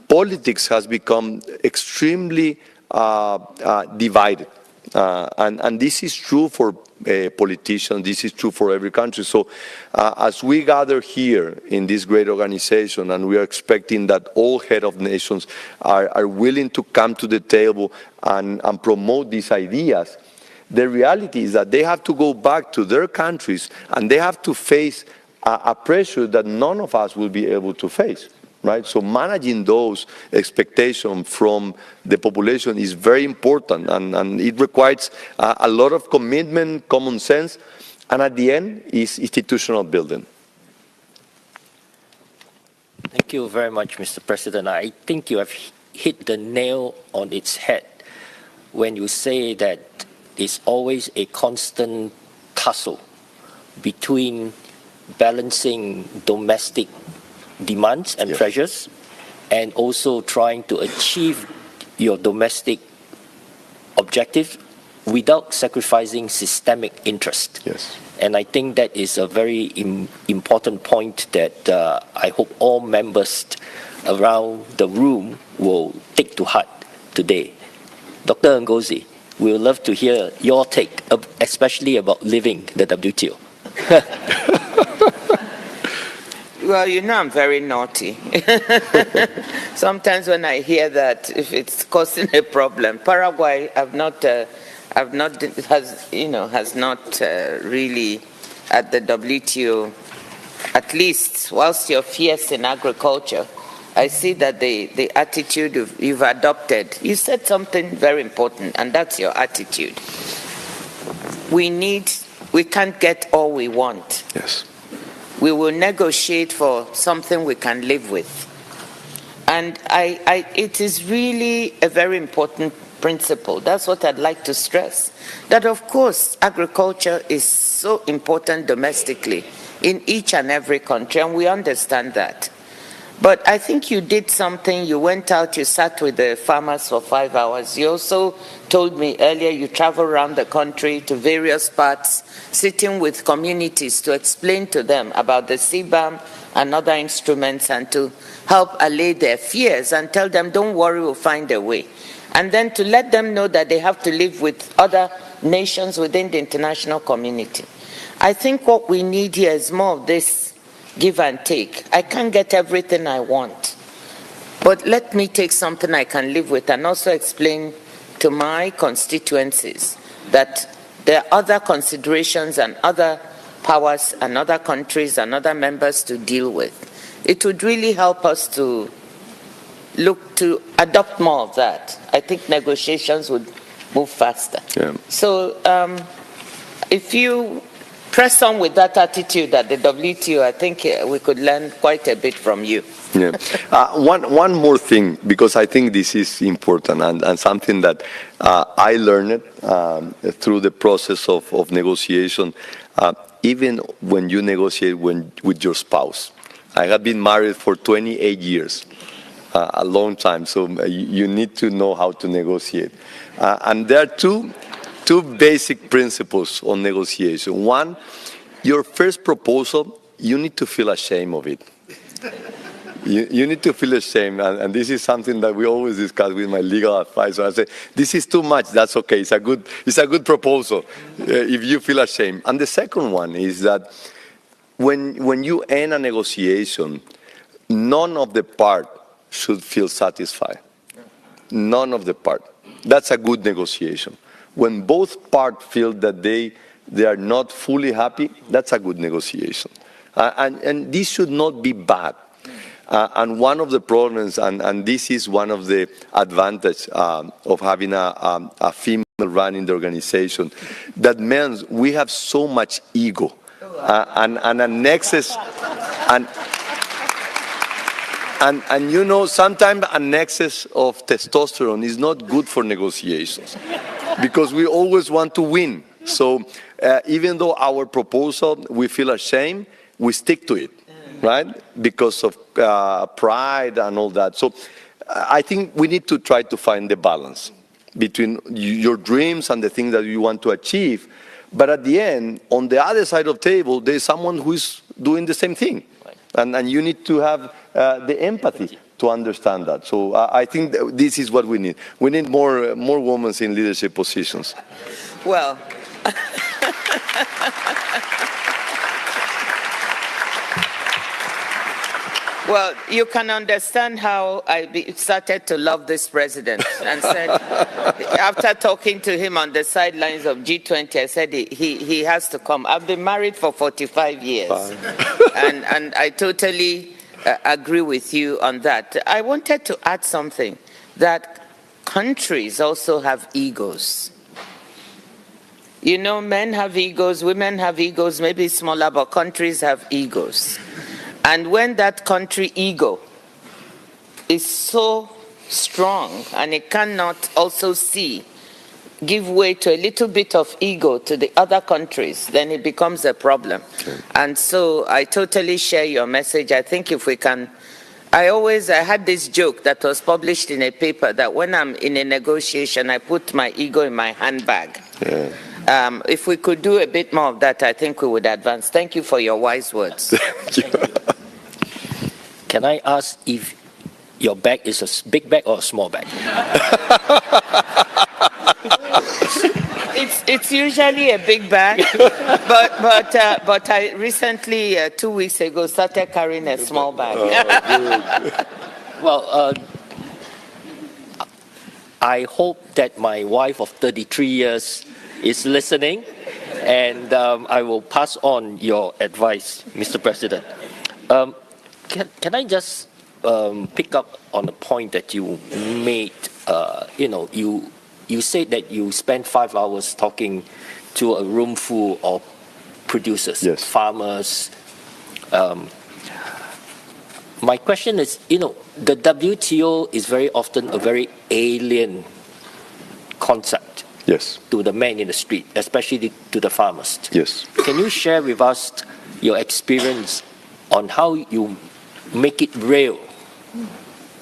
S2: politics has become extremely divided. And this is true for politicians, this is true for every country. So as we gather here in this great organization, and we are expecting that all head of nations are willing to come to the table and promote these ideas, the reality is that they have to go back to their countries and they have to face a pressure that none of us will be able to face. Right? So managing those expectations from the population is very important, and it requires a lot of commitment, common sense, and at the end is institutional building.
S3: Thank you very much, Mr. President. I think you have hit the nail on its head when you say that it's always a constant tussle between balancing domestic demands and pressures, and also trying to achieve your domestic objective without sacrificing systemic interest.
S2: Yes.
S3: And I think that is a very important point that I hope all members around the room will take to heart today. Dr. Ngozi, we would love to hear your take, especially about leaving the WTO.
S1: Well, you know, I'm very naughty. Sometimes when I hear that, if it's causing a problem, Paraguay has not really at the WTO, at least whilst you're fierce in agriculture. I see that the attitude you've adopted, you said something very important, and that's your attitude. We can't get all we want.
S2: Yes.
S1: We will negotiate for something we can live with. And it is really a very important principle. That's what I'd like to stress. That, of course, agriculture is so important domestically in each and every country, and we understand that. But I think you did something. You went out, you sat with the farmers for 5 hours. You also told me earlier you travel around the country to various parts, sitting with communities to explain to them about the CBAM and other instruments and to help allay their fears and tell them, don't worry, we'll find a way. And then to let them know that they have to live with other nations within the international community. I think what we need here is more of this give and take. I can't get everything I want, but let me take something I can live with and also explain to my constituencies that there are other considerations and other powers and other countries and other members to deal with. It would really help us to look to adopt more of that. I think negotiations would move faster.
S2: Yeah.
S1: So if you press on with that attitude at the WTO, I think we could learn quite a bit from you.
S2: Yeah. One more thing, because I think this is important and something that I learned through the process of negotiation, even when you negotiate with your spouse. I have been married for 28 years, a long time, so you need to know how to negotiate. And there are two basic principles on negotiation. One, your first proposal, you need to feel ashamed of it. You need to feel ashamed, and this is something that we always discuss with my legal advisor. I say, this is too much, that's okay, it's a good proposal if you feel ashamed. And the second one is that when you end a negotiation, none of the part should feel satisfied. None of the part. That's a good negotiation. When both parts feel that they are not fully happy, that's a good negotiation. And this should not be bad. And one of the problems, and this is one of the advantages of having a female running the organization, that means we have so much ego and an excess, and you know, sometimes an excess of testosterone is not good for negotiations, because we always want to win. So even though our proposal, we feel ashamed, we stick to it, right? Because of pride and all that. So I think we need to try to find the balance between your dreams and the things that you want to achieve. But at the end, on the other side of the table, there's someone who is doing the same thing. And you need to have the empathy to understand that. So I think this is what we need. We need more women in leadership positions.
S1: Well, well, you can understand how I started to love this president and said, after talking to him on the sidelines of G20, I said he has to come. I've been married for 45 years, and I totally agree with you on that. I wanted to add something, that countries also have egos. You know, men have egos, women have egos, maybe smaller, but countries have egos. And when that country ego is so strong and it cannot also give way to a little bit of ego to the other countries, then it becomes a problem. Okay. And so I totally share your message. I think if we can, I had this joke that was published in a paper that when I'm in a negotiation, I put my ego in my handbag. Yeah. If we could do a bit more of that, I think we would advance. Thank you for your wise words.
S2: Thank you.
S3: Can I ask if your bag is a big bag or a small bag?
S1: It's usually a big bag, but I recently, 2 weeks ago, started carrying a small bag.
S3: Well, I hope that my wife of 33 years is listening, and I will pass on your advice, Mr. President. Can I just pick up on the point that you made? You said that you spent 5 hours talking to a room full of producers, yes, farmers. My question is, the WTO is very often a very alien concept
S2: Yes.
S3: to the man in the street, especially to the farmers.
S2: Yes.
S3: Can you share with us your experience on how you make it real,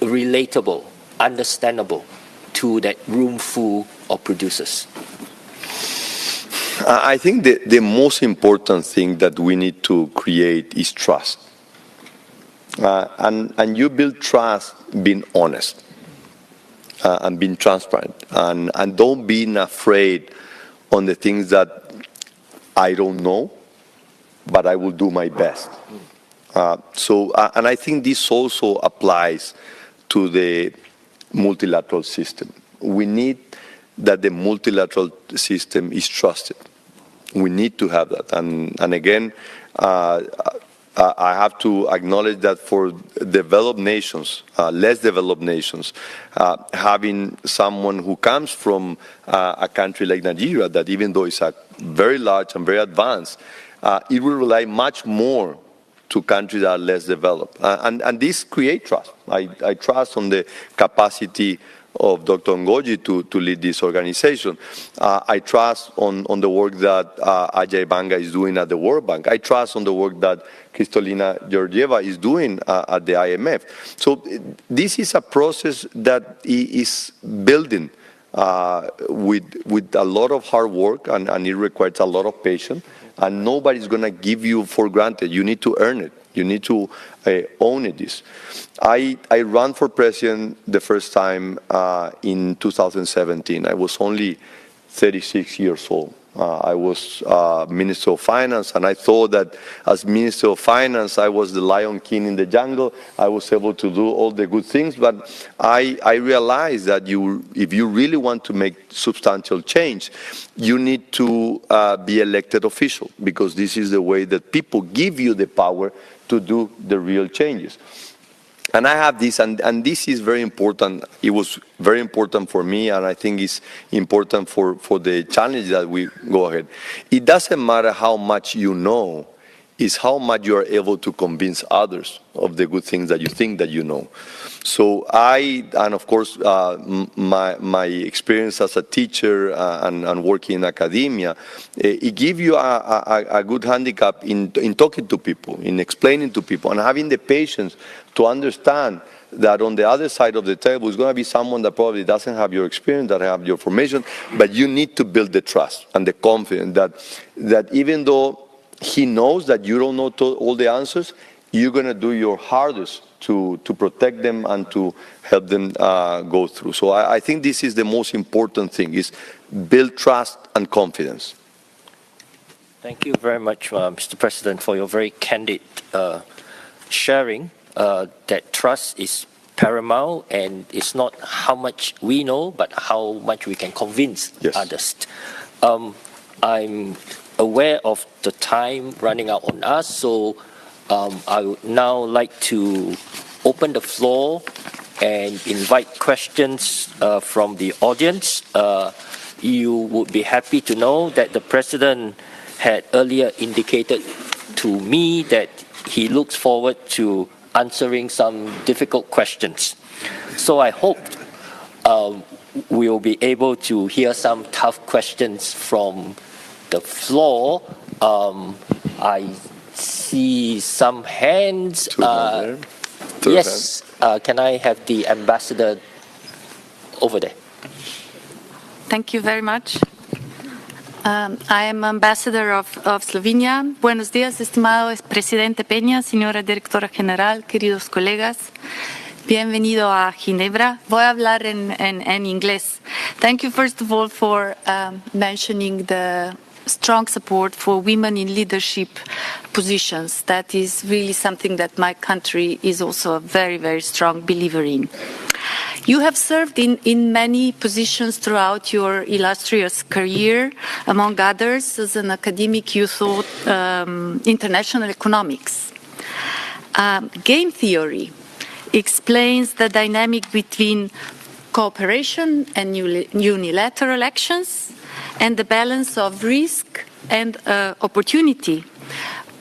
S3: relatable, understandable to that room full of producers?
S2: I think the most important thing that we need to create is trust. And you build trust being honest and being transparent. And don't be afraid on the things that I don't know, but I will do my best. And I think this also applies to the multilateral system. We need that the multilateral system is trusted. We need to have that. And again, I have to acknowledge that for developed nations, less developed nations, having someone who comes from a country like Nigeria, that even though it's a very large and very advanced, it will rely much more to countries that are less developed. And this creates trust. I trust on the capacity of Dr. Ngozi to lead this organization. I trust on the work that Ajay Banga is doing at the World Bank. I trust on the work that Kristolina Georgieva is doing at the IMF. So this is a process that is building with a lot of hard work, and it requires a lot of patience, and nobody's going to give you for granted. You need to earn it. You need to own it. I ran for president the first time in 2017. I was only 36 years old. I was Minister of Finance, and I thought that as Minister of Finance, I was the Lion King in the jungle. I was able to do all the good things, but I realized that if you really want to make substantial change, you need to be elected official, because this is the way that people give you the power to do the real changes. And I have this, and this is very important. It was very important for me, and I think it's important for the challenge that we go ahead. It doesn't matter how much you know, it's how much you are able to convince others of the good things that you think that you know. So and of course, my experience as a teacher and working in academia, it gives you a good handicap in talking to people, in explaining to people, and having the patience to understand that on the other side of the table is going to be someone that probably doesn't have your experience, that have your formation, but you need to build the trust and the confidence that even though he knows that you don't know all the answers, you're going to do your hardest to protect them and to help them go through. So I think this is the most important thing, is build trust and confidence.
S3: Thank you very much, Mr. President, for your very candid sharing that trust is paramount, and it's not how much we know, but how much we can convince others. I'm aware of the time running out on us, so I would now like to open the floor and invite questions from the audience. You would be happy to know that the President had earlier indicated to me that he looks forward to answering some difficult questions. So I hope we'll be able to hear some tough questions from the floor. I see some hands. Yes, can I have the ambassador over there?
S4: Thank you very much. I am ambassador of Slovenia. Buenos días, estimado presidente Peña, señora directora general, queridos colegas. Bienvenido a Ginebra. Voy a hablar en inglés. Thank you, first of all, for mentioning the strong support for women in leadership positions. That is really something that my country is also a very, very strong believer in. You have served in many positions throughout your illustrious career, among others as an academic. You taught international economics. Game theory explains the dynamic between cooperation and unilateral actions, and the balance of risk and opportunity.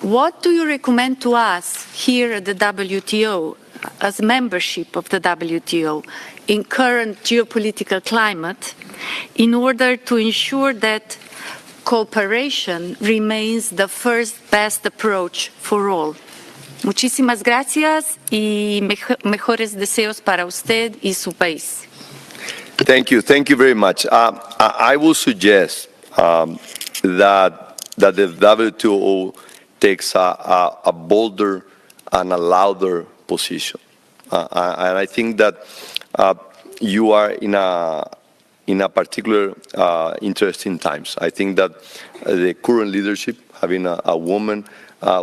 S4: What do you recommend to us here at the WTO, as membership of the WTO, in current geopolitical climate, in order to ensure that cooperation remains the first best approach for all. Muchísimas gracias y mejores deseos para usted y su país.
S2: Thank you very much. I will suggest that the WTO takes a bolder and a louder position. And I think that you are in a particular interesting times. I think that the current leadership, having a woman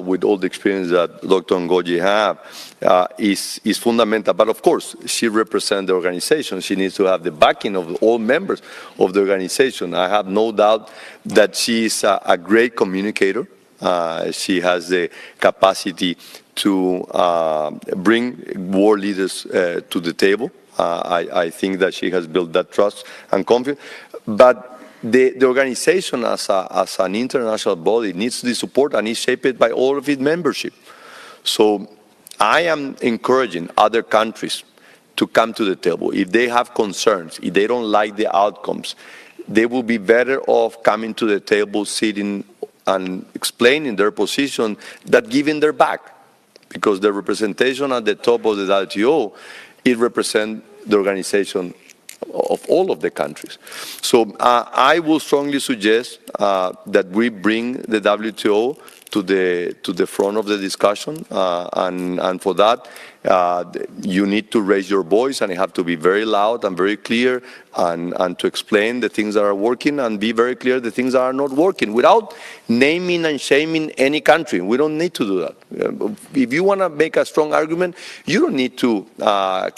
S2: with all the experience that Dr. Ngozi have, is fundamental. But of course, she represents the organization. She needs to have the backing of all members of the organization. I have no doubt that she is a great communicator. She has the capacity to bring world leaders to the table. I think that she has built that trust and confidence. But the organization as an international body needs the support and is shaped by all of its membership. So I am encouraging other countries to come to the table. If they have concerns, if they don't like the outcomes, they will be better off coming to the table, sitting and explaining their position than giving their back. Because the representation at the top of the WTO, it represents the organization of all of the countries. So I will strongly suggest that we bring the WTO to the front of the discussion, and for that you need to raise your voice, and you have to be very loud and very clear, and to explain the things that are working and be very clear the things that are not working without naming and shaming any country. We don't need to do that. If you want to make a strong argument, you don't need to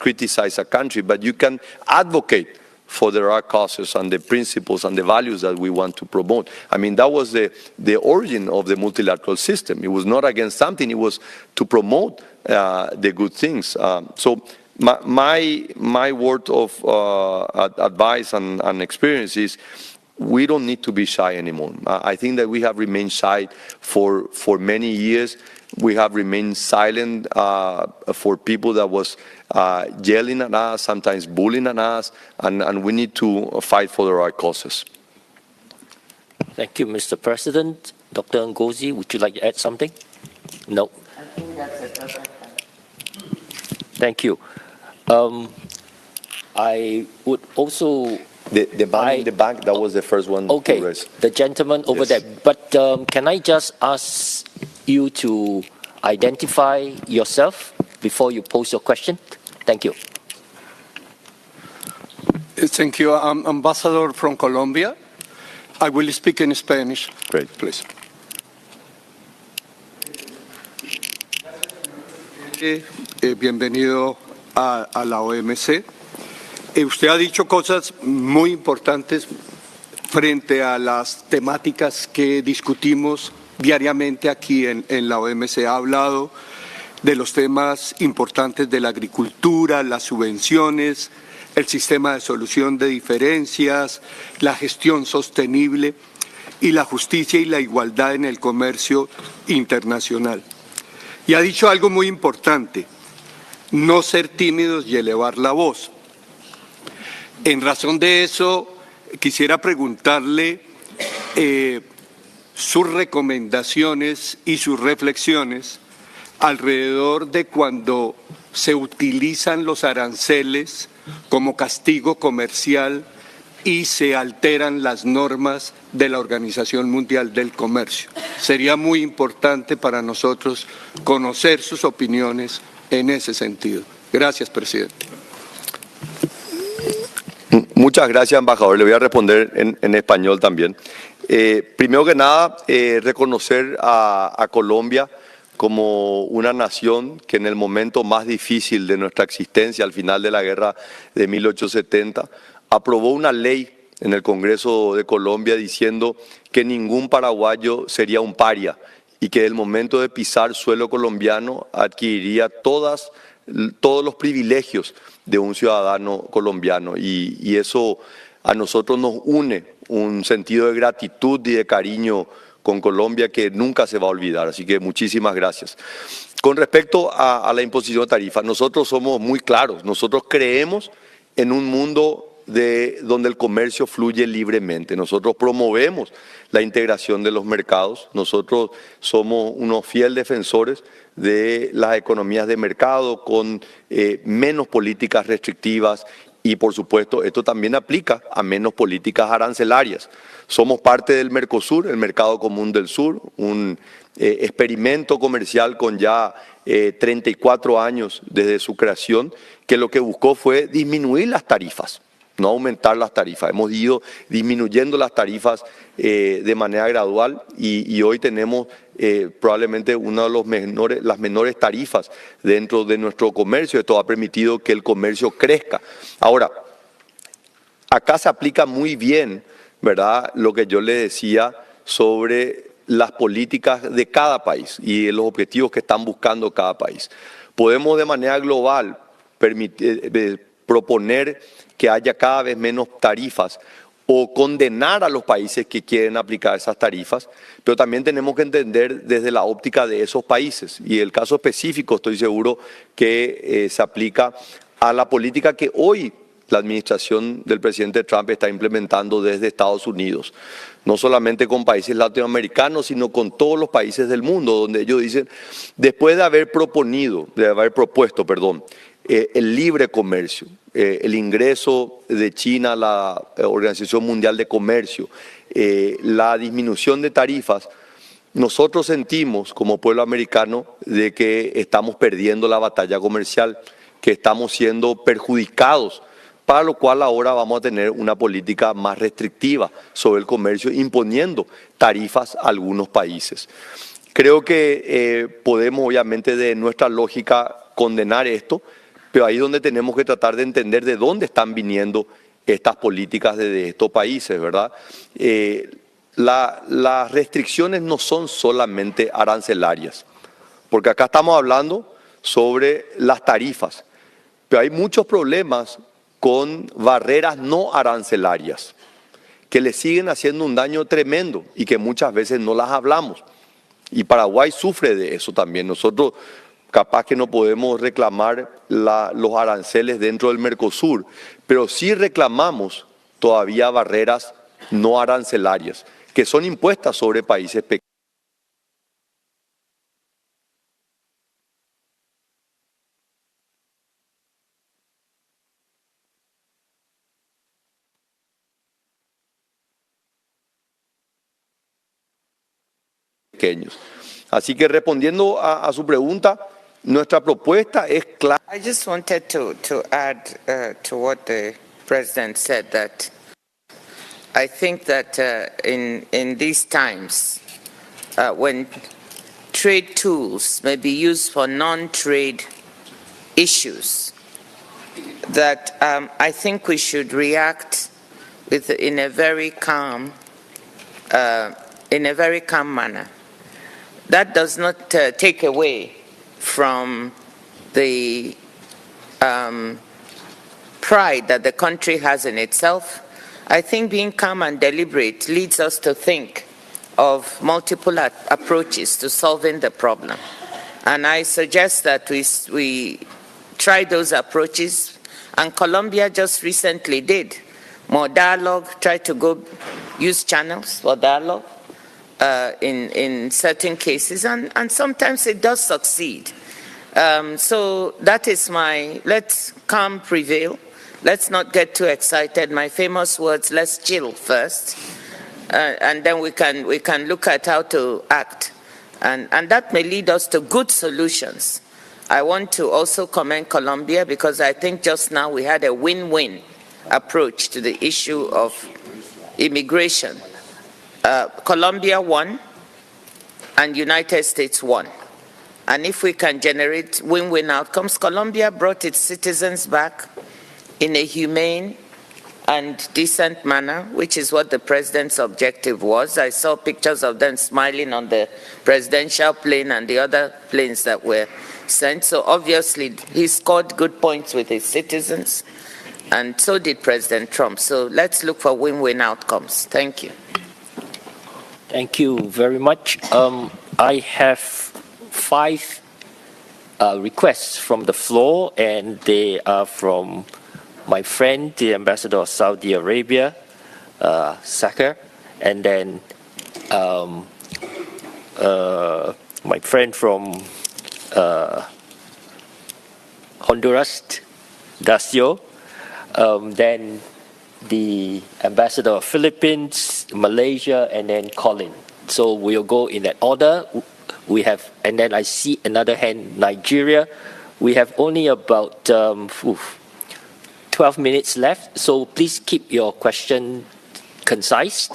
S2: criticize a country, but you can advocate for the right causes and the principles and the values that we want to promote. I mean, that was the origin of the multilateral system. It was not against something, it was to promote the good things. So my word of advice and experience is we don't need to be shy anymore. I think that we have remained shy for many years. We have remained silent for people that was yelling at us, sometimes bullying at us, and we need to fight for the right causes.
S3: Thank you, Mr. President. Dr. Ngozi, would you like to add something? No.
S1: I think that's it.
S3: Thank you. I would also...
S2: The man in the back, that was the first one.
S3: Okay, the gentleman over there. But can I just ask you to identify yourself before you pose your question? Thank you.
S5: Thank you. I'm ambassador from Colombia. I will speak in Spanish.
S2: Great.
S5: Please. Bienvenido a la OMC. Usted ha dicho cosas muy importantes frente a las temáticas que discutimos diariamente aquí en la OMC. Ha hablado de los temas importantes de la agricultura, las subvenciones, el sistema de solución de diferencias, la gestión sostenible y la justicia y la igualdad en el comercio internacional. Y ha dicho algo muy importante, no ser tímidos y elevar la voz. En razón de eso, quisiera preguntarle sus recomendaciones y sus reflexiones alrededor de cuando se utilizan los aranceles como castigo comercial y se alteran las normas de la Organización Mundial del Comercio. Sería muy importante para nosotros conocer sus opiniones en ese sentido. Gracias, presidente.
S2: Muchas gracias, embajador. Le voy a responder en español también. Primero que nada, reconocer a Colombia como una nación que en el momento más difícil de nuestra existencia, al final de la guerra de 1870, aprobó una ley en el Congreso de Colombia diciendo que ningún paraguayo sería un paria y que el momento de pisar suelo colombiano adquiriría todos los privilegios de un ciudadano colombiano, y eso a nosotros nos une un sentido de gratitud y de cariño con Colombia que nunca se va a olvidar, así que muchísimas gracias. Con respecto a la imposición de tarifas, nosotros somos muy claros, nosotros creemos en un mundo donde el comercio fluye libremente. Nosotros promovemos la integración de los mercados. Nosotros somos unos fieles defensores de las economías de mercado con menos políticas restrictivas y, por supuesto, esto también aplica a menos políticas arancelarias. Somos parte del Mercosur, el Mercado Común del Sur, un experimento comercial con ya 34 años desde su creación, que lo que buscó fue disminuir las tarifas, no aumentar las tarifas. Hemos ido disminuyendo las tarifas de manera gradual y hoy tenemos probablemente una de las menores tarifas dentro de nuestro comercio. Esto ha permitido que el comercio crezca. Ahora, acá se aplica muy bien, ¿verdad?, lo que yo le decía sobre las políticas de cada país y los objetivos que están buscando cada país. Podemos de manera global proponer que haya cada vez menos tarifas o condenar a los países que quieren aplicar esas tarifas, pero también tenemos que entender desde la óptica de esos países. Y el caso específico estoy seguro que se aplica a la política que hoy la administración del presidente Trump está implementando desde Estados Unidos, no solamente con países latinoamericanos, sino con todos los países del mundo, donde ellos dicen, después de haber propuesto, el libre comercio, el ingreso de China a la Organización Mundial de Comercio, la disminución de tarifas, nosotros sentimos como pueblo americano de que estamos perdiendo la batalla comercial, que estamos siendo perjudicados, para lo cual ahora vamos a tener una política más restrictiva sobre el comercio, imponiendo tarifas a algunos países. Creo que podemos, obviamente, de nuestra lógica condenar esto, pero ahí es donde tenemos que tratar de entender de dónde están viniendo estas políticas de estos países, ¿verdad? Las restricciones no son solamente arancelarias, porque acá estamos hablando sobre las tarifas, pero hay muchos problemas con barreras no arancelarias que le siguen haciendo un daño tremendo y que muchas veces no las hablamos. Y Paraguay sufre de eso también. Nosotros capaz que no podemos reclamar los aranceles dentro del Mercosur, pero sí reclamamos todavía barreras no arancelarias que son impuestas sobre países pequeños. Así que respondiendo a su pregunta, nuestra propuesta es clara.
S1: I just wanted to add to what the President said, that I think that in these times, when trade tools may be used for non-trade issues, that I think we should react in a very calm manner. That does not take away from the pride that the country has in itself. I think being calm and deliberate leads us to think of multiple approaches to solving the problem. And I suggest that we try those approaches, and Colombia just recently did. More dialogue, try to go use channels for dialogue. In certain cases, and sometimes it does succeed. So that is let's calm prevail. Let's not get too excited. My famous words, let's chill first, and then we can look at how to act. And that may lead us to good solutions. I want to also commend Colombia, because I think just now we had a win-win approach to the issue of immigration. Colombia won and United States won. And if we can generate win-win outcomes, Colombia brought its citizens back in a humane and decent manner, which is what the president's objective was. I saw pictures of them smiling on the presidential plane and the other planes that were sent. So obviously he scored good points with his citizens, and so did President Trump. So let's look for win-win outcomes. Thank you.
S3: Thank you very much. I have 5 requests from the floor, and they are from my friend, the ambassador of Saudi Arabia, Sakar, and then my friend from Honduras, Dacio, then the ambassador of Philippines, Malaysia, and then Colin. So we'll go in that order. We have, and then I see another hand, Nigeria. We have only about 12 minutes left, so please keep your question concise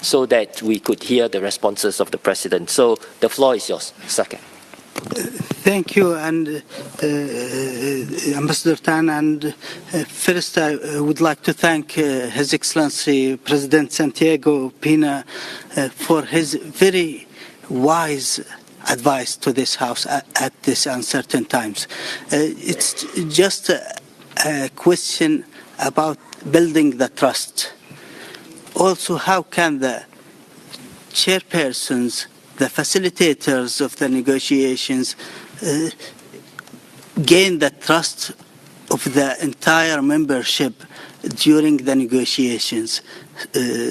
S3: so that we could hear the responses of the President. So the floor is yours, Sakar.
S6: Thank you, and Ambassador Tan. And first, I would like to thank His Excellency President Santiago Pena for his very wise advice to this House at this uncertain times. It's just a question about building the trust. Also, how can the chairpersons, the facilitators of the negotiations, gain the trust of the entire membership during the negotiations?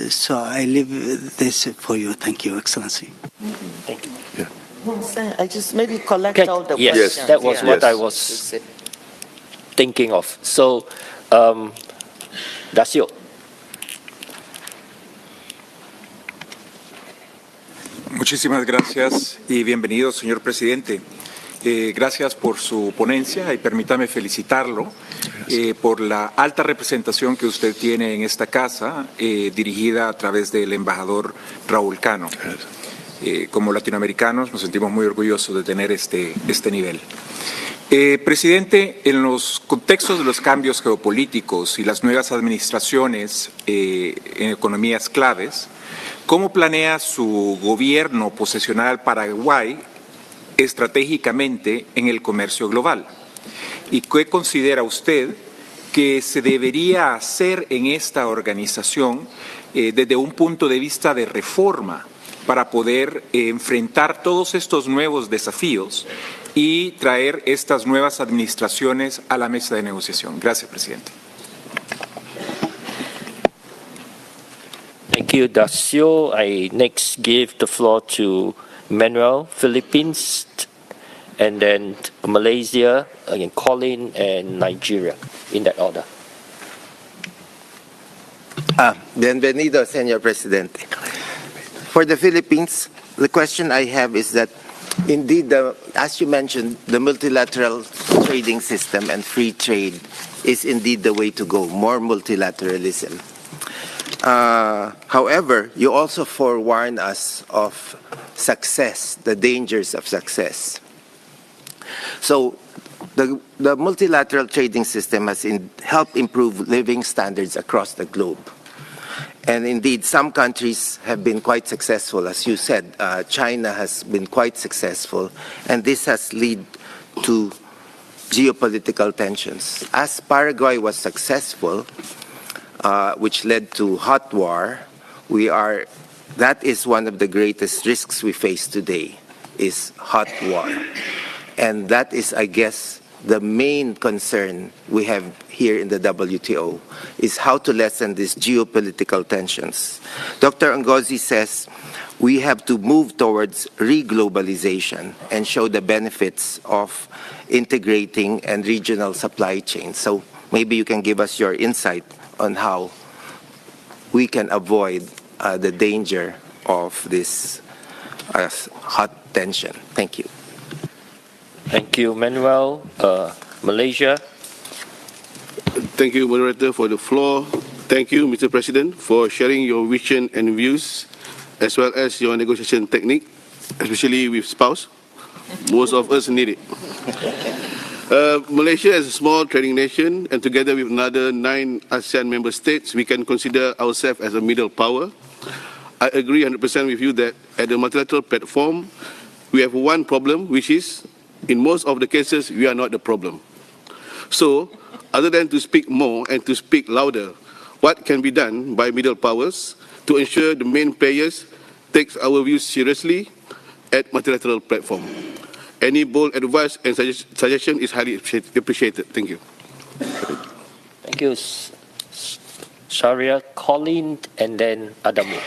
S6: So I leave this for you. Thank you, Excellency.
S3: Thank you.
S1: I just maybe collect all the
S3: yes,
S1: questions.
S3: that was what I was thinking of. So, Dacio.
S7: Muchísimas gracias y bienvenido, señor presidente. Gracias por su ponencia y permítame felicitarlo por la alta representación que usted tiene en esta casa, dirigida a través del embajador Raúl Cano. Como latinoamericanos nos sentimos muy orgullosos de tener este nivel. Presidente, en los contextos de los cambios geopolíticos y las nuevas administraciones en economías claves, ¿cómo planea su gobierno posicionar al Paraguay estratégicamente en el comercio global? ¿Y qué considera usted que se debería hacer en esta organización desde un punto de vista de reforma para poder enfrentar todos estos nuevos desafíos y traer estas nuevas administraciones a la mesa de negociación? Gracias, presidente.
S3: Thank you, Dacio. I next give the floor to Manuel, Philippines, and then Malaysia, again Colin, and Nigeria, in that order.
S8: Bienvenido, señor presidente. For the Philippines, the question I have is that, indeed, as you mentioned, the multilateral trading system and free trade is indeed the way to go, more multilateralism. However, you also forewarn us of success, the dangers of success. So the multilateral trading system has helped improve living standards across the globe. And indeed, some countries have been quite successful. As you said, China has been quite successful, and this has led to geopolitical tensions. As Paraguay was successful, which led to hot war, that is one of the greatest risks we face today, is hot war. And that is, I guess, the main concern we have here in the WTO, is how to lessen these geopolitical tensions. Dr. Ngozi says we have to move towards reglobalization and show the benefits of integrating and regional supply chains. So maybe you can give us your insight on how we can avoid the danger of this hot tension. Thank you.
S3: Thank you, Manuel. Malaysia.
S9: Thank you, Moderator, for the floor. Thank you, Mr. President, for sharing your vision and views, as well as your negotiation technique, especially with spouse. Most of us need it. Malaysia is a small trading nation, and together with another 9 ASEAN member states, we can consider ourselves as a middle power. I agree 100% with you that at the multilateral platform, we have one problem, which is, in most of the cases, we are not the problem. So, other than to speak more and to speak louder, what can be done by middle powers to ensure the main players take our views seriously at multilateral platform? Any bold advice and suggestion is highly appreciated. Thank you.
S3: Thank Thank you, Sharia, Colin, and then Adamu.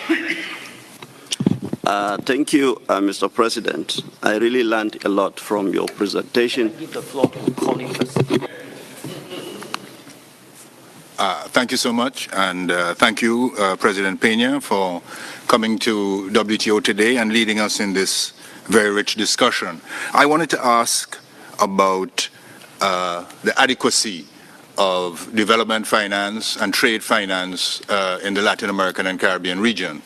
S10: Thank you, Mr. President. I really learned a lot from your presentation.
S3: Give the floor to Colin first.
S11: Thank you so much, and thank you, President Peña, for coming to WTO today and leading us in this very rich discussion. I wanted to ask about the adequacy of development finance and trade finance in the Latin American and Caribbean region.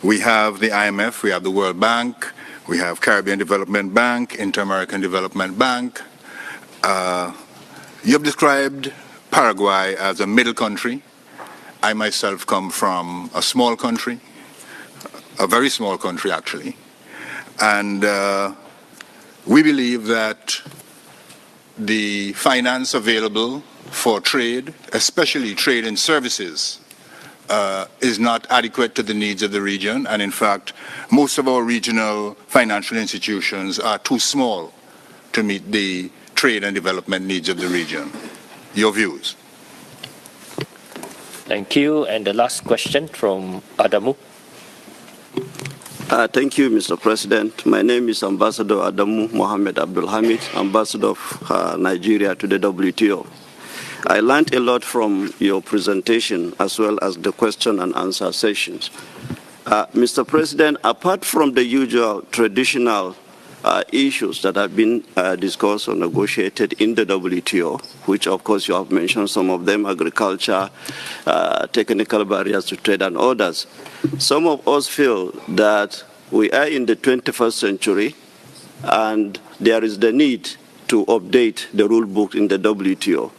S11: We have the IMF, we have the World Bank, we have Caribbean Development Bank, Inter-American Development Bank. You have described Paraguay as a middle country. I myself come from a small country, a very small country actually. And we believe that the finance available for trade, especially trade in services, is not adequate to the needs of the region. And in fact, most of our regional financial institutions are too small to meet the trade and development needs of the region. Your views?
S3: Thank you. And the last question from Adamu.
S10: Thank you, Mr. President. My name is Ambassador Adamu Mohammed Abdul Hamid, Ambassador of Nigeria to the WTO. I learned a lot from your presentation as well as the question and answer sessions. Mr. President, apart from the usual traditional issues that have been discussed or negotiated in the WTO, which of course you have mentioned some of them, agriculture, technical barriers to trade and others, some of us feel that we are in the 21st century and there is the need to update the rule book in the WTO.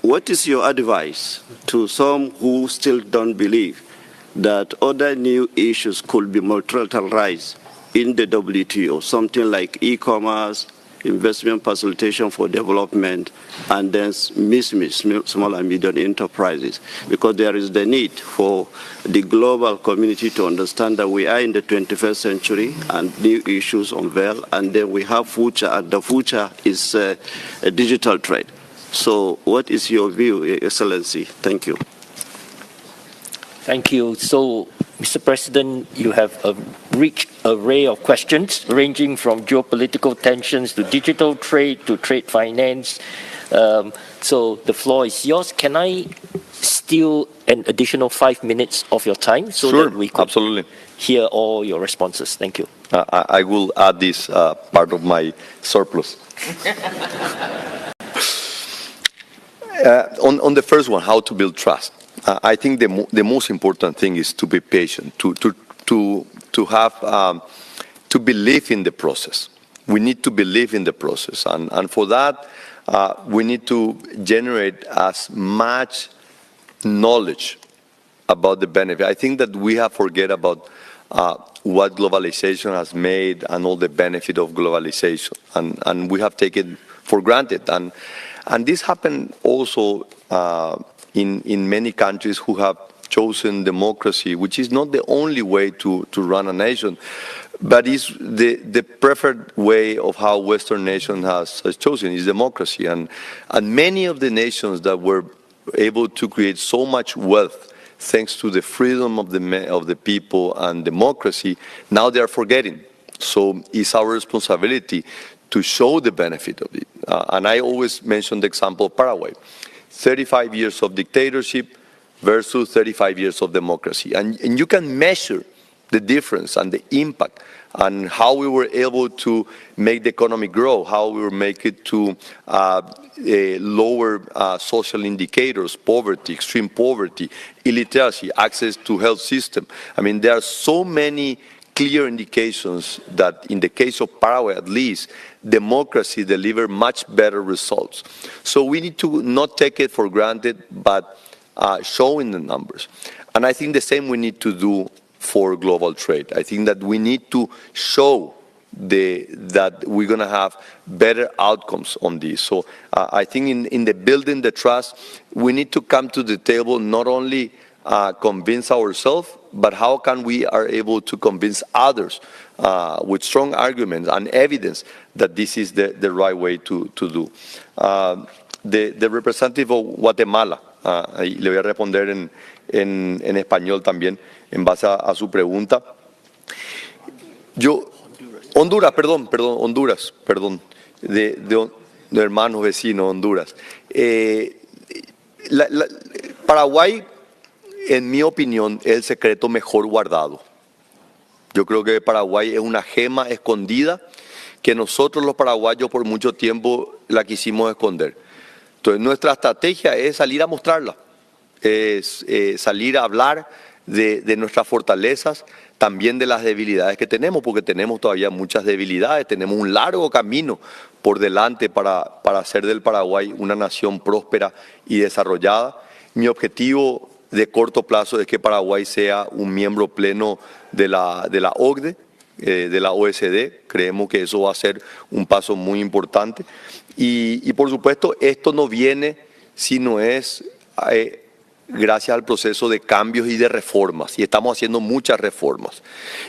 S10: What is your advice to some who still don't believe that other new issues could be multilateralized in the WTO, something like e-commerce, investment facilitation for development, and then small and medium enterprises? Because there is the need for the global community to understand that we are in the 21st century and new issues unveil, and then we have future, and the future is a digital trade. So what is your view, Your Excellency? Thank you.
S3: Thank you. So, Mr. President, you have a rich array of questions ranging from geopolitical tensions to digital trade to trade finance. So the floor is yours. Can I steal an additional 5 minutes of your time so
S2: Sure,
S3: that we could
S2: absolutely
S3: hear all your responses? Thank you.
S2: I will add this part of my surplus. On the first one, how to build trust. I think the most important thing is to be patient, to have to believe in the process. We need to believe in the process, and for that we need to generate as much knowledge about the benefit. I think that we have forget about what globalization has made and all the benefit of globalization, and we have taken for granted. And this happened also in many countries who have chosen democracy, which is not the only way to run a nation, but is the preferred way of how Western nation has chosen is democracy. And many of the nations that were able to create so much wealth thanks to the freedom of the people and democracy, now they are forgetting. So it's our responsibility to show the benefit of it. And I always mention the example of Paraguay. 35 years of dictatorship versus 35 years of democracy. And you can measure the difference and the impact and how we were able to make the economy grow, how we were making it to lower social indicators, poverty, extreme poverty, illiteracy, access to health system. I mean, there are so many clear indications that in the case of Paraguay at least, democracy delivered much better results. So we need to not take it for granted, but show in the numbers. And I think the same we need to do for global trade. I think that we need to show that we're going to have better outcomes on this. So I think in the building the trust, we need to come to the table not only convince ourselves, but how can we are able to convince others with strong arguments and evidence that this is the right way to do. the representative of Guatemala, y le voy a responder en español también, en base a su pregunta. Honduras, de hermanos vecinos, Honduras. Paraguay, en mi opinión, es el secreto mejor guardado. Yo creo que Paraguay es una gema escondida que nosotros los paraguayos por mucho tiempo la quisimos esconder. Entonces nuestra estrategia es salir a mostrarla, es salir a hablar de nuestras fortalezas, también de las debilidades que tenemos, porque tenemos todavía muchas debilidades, tenemos un largo camino por delante para hacer del Paraguay una nación próspera y desarrollada. Mi objetivo de corto plazo es que Paraguay sea un miembro pleno de la OCDE, de la OSD. Creemos que eso va a ser un paso muy importante. Y por supuesto, esto no viene si no es gracias al proceso de cambios y de reformas. Y estamos haciendo muchas reformas.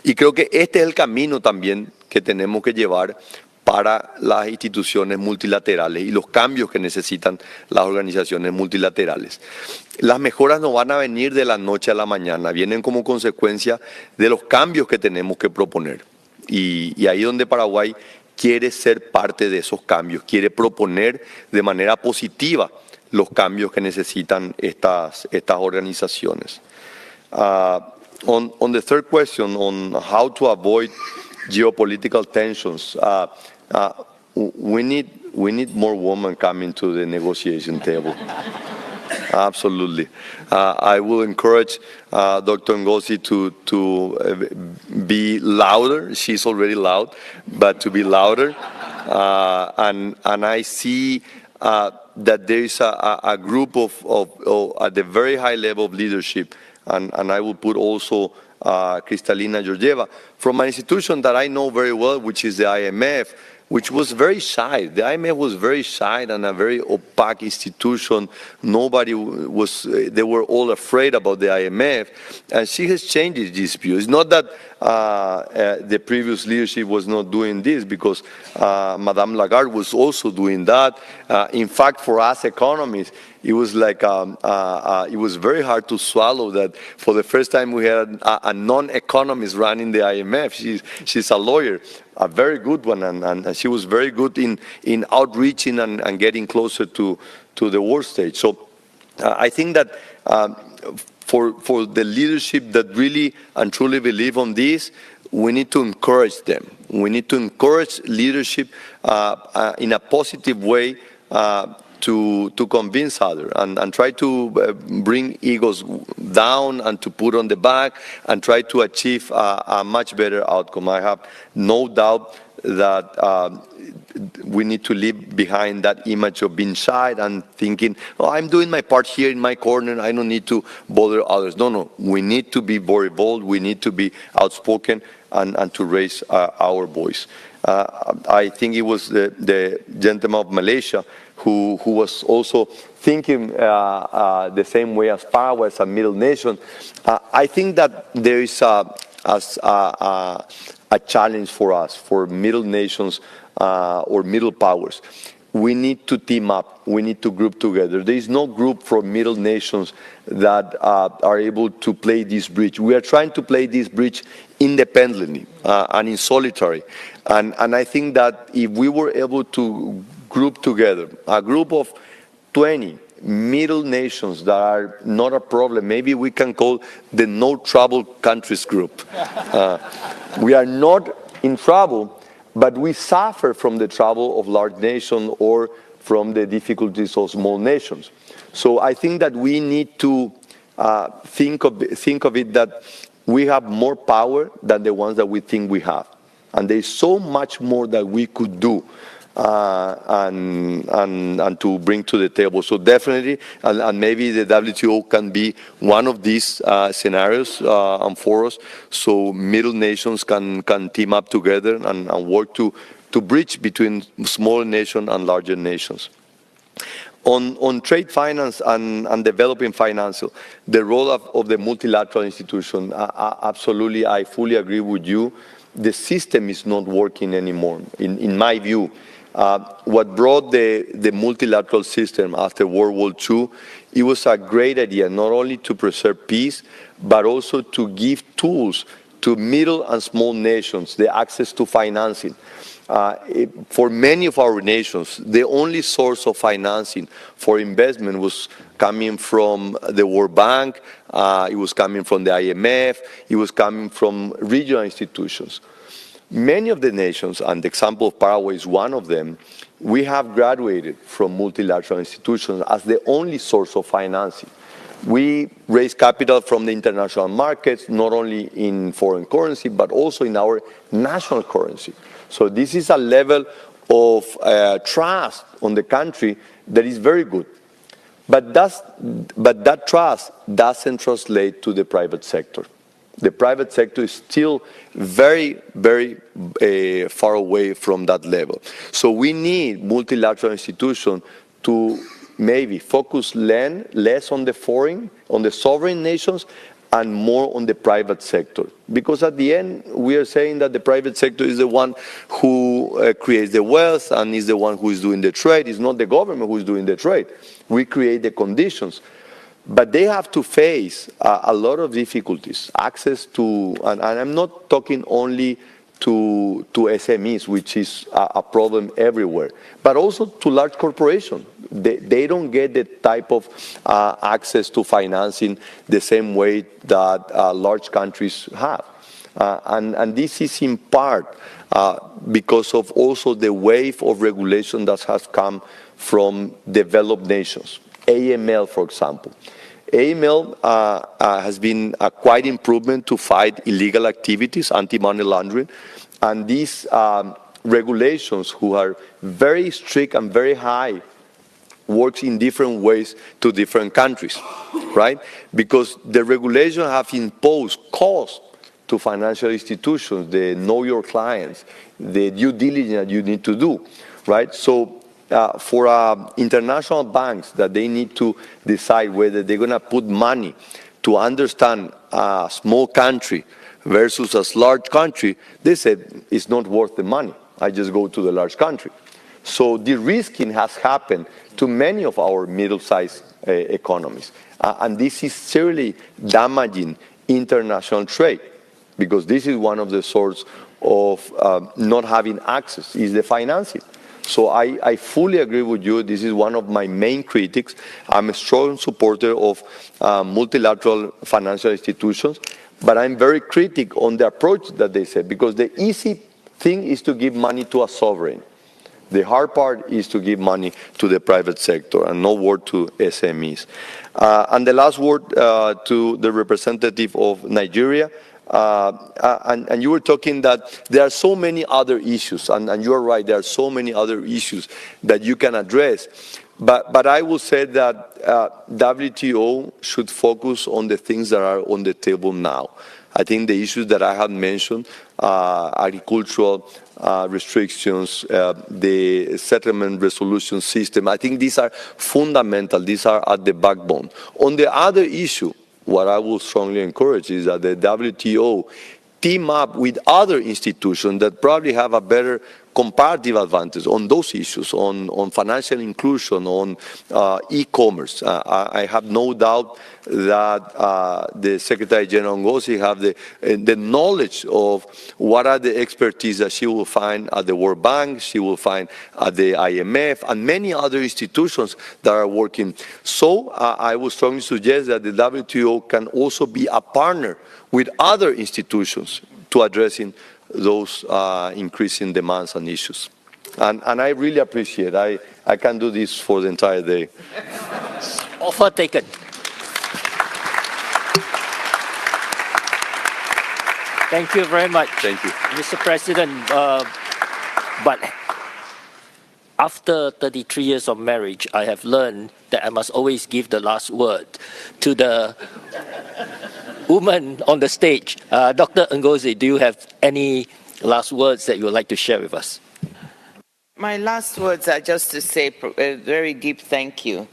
S2: Y creo que este es el camino también que tenemos que llevar para las instituciones multilaterales y los cambios que necesitan las organizaciones multilaterales. Las mejoras no van a venir de la noche a la mañana, vienen como consecuencia de los cambios que tenemos que proponer. Y ahí donde Paraguay quiere ser parte de esos cambios, quiere proponer de manera positiva los cambios que necesitan estas organizaciones. On the third question, on how to avoid geopolitical tensions, we need more women coming to the negotiation table. Absolutely. I will encourage Dr. Ngozi to be louder. She's already loud, but to be louder. And I see that there is a group of at the very high level of leadership, and I will put also Kristalina Georgieva, from an institution that I know very well, which is the IMF, which was very shy. The IMF was very shy and a very opaque institution. Nobody was, they were all afraid about the IMF. And she has changed this view. It's not that the previous leadership was not doing this, because Madame Lagarde was also doing that. In fact, for us economists, it was like it was very hard to swallow that for the first time we had a non-economist running the IMF. She's a lawyer, a very good one, and she was very good in outreaching and getting closer to the world stage. So I think that for the leadership that really and truly believe on this, we need to encourage them. We need to encourage leadership in a positive way to convince others and try to bring egos down and to put on the back and try to achieve a much better outcome. I have no doubt that we need to leave behind that image of being shy and thinking, oh, I'm doing my part here in my corner, I don't need to bother others. No, we need to be very bold, we need to be outspoken and to raise our voice. I think it was the gentleman of Malaysia who was also thinking the same way as Paraguay, as a middle nation. I think that there is a challenge for us, for middle nations or middle powers. We need to team up. We need to group together. There is no group for middle nations that are able to play this bridge. We are trying to play this bridge independently and in solitary. And I think that if we were able to group together a group of 20 middle nations that are not a problem, maybe we can call the no trouble countries group. We are not in trouble, but we suffer from the trouble of large nations or from the difficulties of small nations. So I think that we need to think of it that we have more power than the ones that we think we have. And there's so much more that we could do and to bring to the table. So definitely, and maybe the WTO can be one of these scenarios and for us, so middle nations can team up together and work to bridge between smaller nations and larger nations. On trade finance and developing finance, the role of the multilateral institution, absolutely, I fully agree with you. The system is not working anymore, in my view. What brought the multilateral system after World War II, it was a great idea, not only to preserve peace, but also to give tools to middle and small nations, the access to financing. For many of our nations, the only source of financing for investment was coming from the World Bank, it was coming from the IMF, it was coming from regional institutions. Many of the nations, and the example of Paraguay is one of them, we have graduated from multilateral institutions as the only source of financing. We raise capital from the international markets, not only in foreign currency, but also in our national currency. So this is a level of trust on the country that is very good. But that trust doesn't translate to the private sector. The private sector is still very, very far away from that level. So we need multilateral institutions to maybe focus less on the sovereign nations, and more on the private sector. Because at the end, we are saying that the private sector is the one who creates the wealth and is the one who is doing the trade. It's not the government who is doing the trade. We create the conditions. But they have to face a lot of difficulties. Access to, and I'm not talking only to SMEs, which is a problem everywhere, but also to large corporations. They don't get the type of access to financing the same way that large countries have. And this is in part because of also the wave of regulation that has come from developed nations. AML, for example. AML has been a quite improvement to fight illegal activities, anti-money laundering, and these regulations, who are very strict and very high, works in different ways to different countries, right? Because the regulation have imposed costs to financial institutions, the know your clients, the due diligence that you need to do, right? So for international banks that they need to decide whether they're going to put money to understand a small country versus a large country, they said it's not worth the money. I just go to the large country. So de-risking has happened to many of our middle-sized economies. And this is seriously damaging international trade, because this is one of the sources of not having access, is the financing. So I fully agree with you. This is one of my main critics. I'm a strong supporter of multilateral financial institutions, but I'm very critical on the approach that they said, because the easy thing is to give money to a sovereign. The hard part is to give money to the private sector, and no word to SMEs. And the last word to the representative of Nigeria. And you were talking that there are so many other issues, and you're right, there are so many other issues that you can address. But I will say that WTO should focus on the things that are on the table now. I think the issues that I have mentioned, agricultural restrictions, the settlement resolution system, I think these are fundamental, these are at the backbone. On the other issue, what I will strongly encourage is that the WTO team up with other institutions that probably have a better comparative advantage on those issues, on financial inclusion, on e-commerce. I have no doubt that the Secretary General Ngozi have the knowledge of what are the expertise that she will find at the World Bank, she will find at the IMF, and many other institutions that are working. So I would strongly suggest that the WTO can also be a partner with other institutions to addressing those increasing demands and issues. And I really appreciate it. I can do this for the entire day.
S3: Offer taken. Thank you very much.
S2: Thank you.
S3: Mr. President, but after 33 years of marriage, I have learned that I must always give the last word to the woman on the stage. Dr. Ngozi, do you have any last words that you would like to share with us?
S1: My last words are just to say a very deep thank you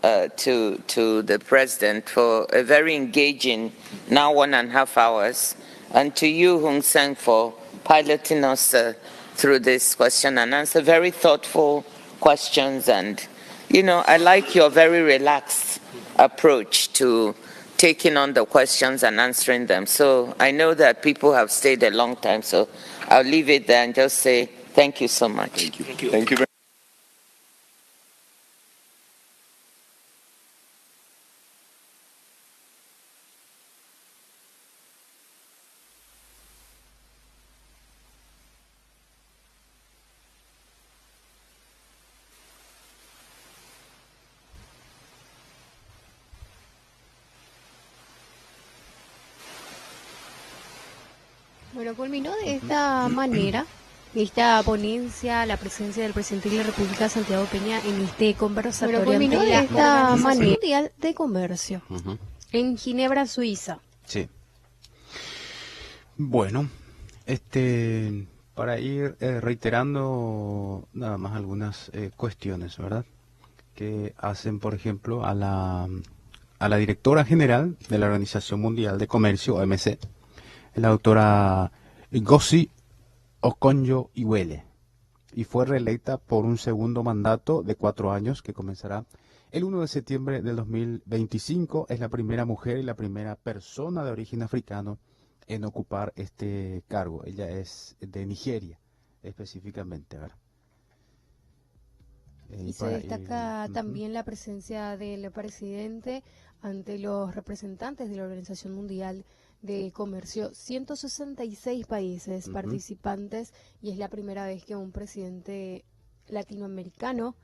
S1: to the President for a very engaging, now 1.5 hours, and to you, Hung Sen, for piloting us through this question and answer. Very thoughtful questions, and, you know, I like your very relaxed approach to taking on the questions and answering them. So I know that people have stayed a long time, so I'll leave it there and just say thank you so much.
S2: Thank you. Thank you very
S12: Bueno, culminó de esta manera esta ponencia, la presencia del presidente de la República, Santiago Peña, en este conversatorio
S13: culminó
S12: ante
S13: de
S12: la
S13: esta
S12: Organización
S13: manera.
S12: Mundial de Comercio en Ginebra, Suiza.
S13: Sí. Bueno, para ir reiterando nada más algunas cuestiones, ¿verdad? Que hacen, por ejemplo, a la directora general de la Organización Mundial de Comercio, OMC, la doctora Ngozi Okonjo-Iweala, y fue reelecta por un segundo mandato de 4 años que comenzará el 1 de septiembre del 2025. Es la primera mujer y la primera persona de origen africano en ocupar este cargo. Ella es de Nigeria, específicamente, ¿verdad?
S12: Y se destaca también la presencia del presidente ante los representantes de la Organización Mundial de Comercio. 166 países participantes, y es la primera vez que un presidente latinoamericano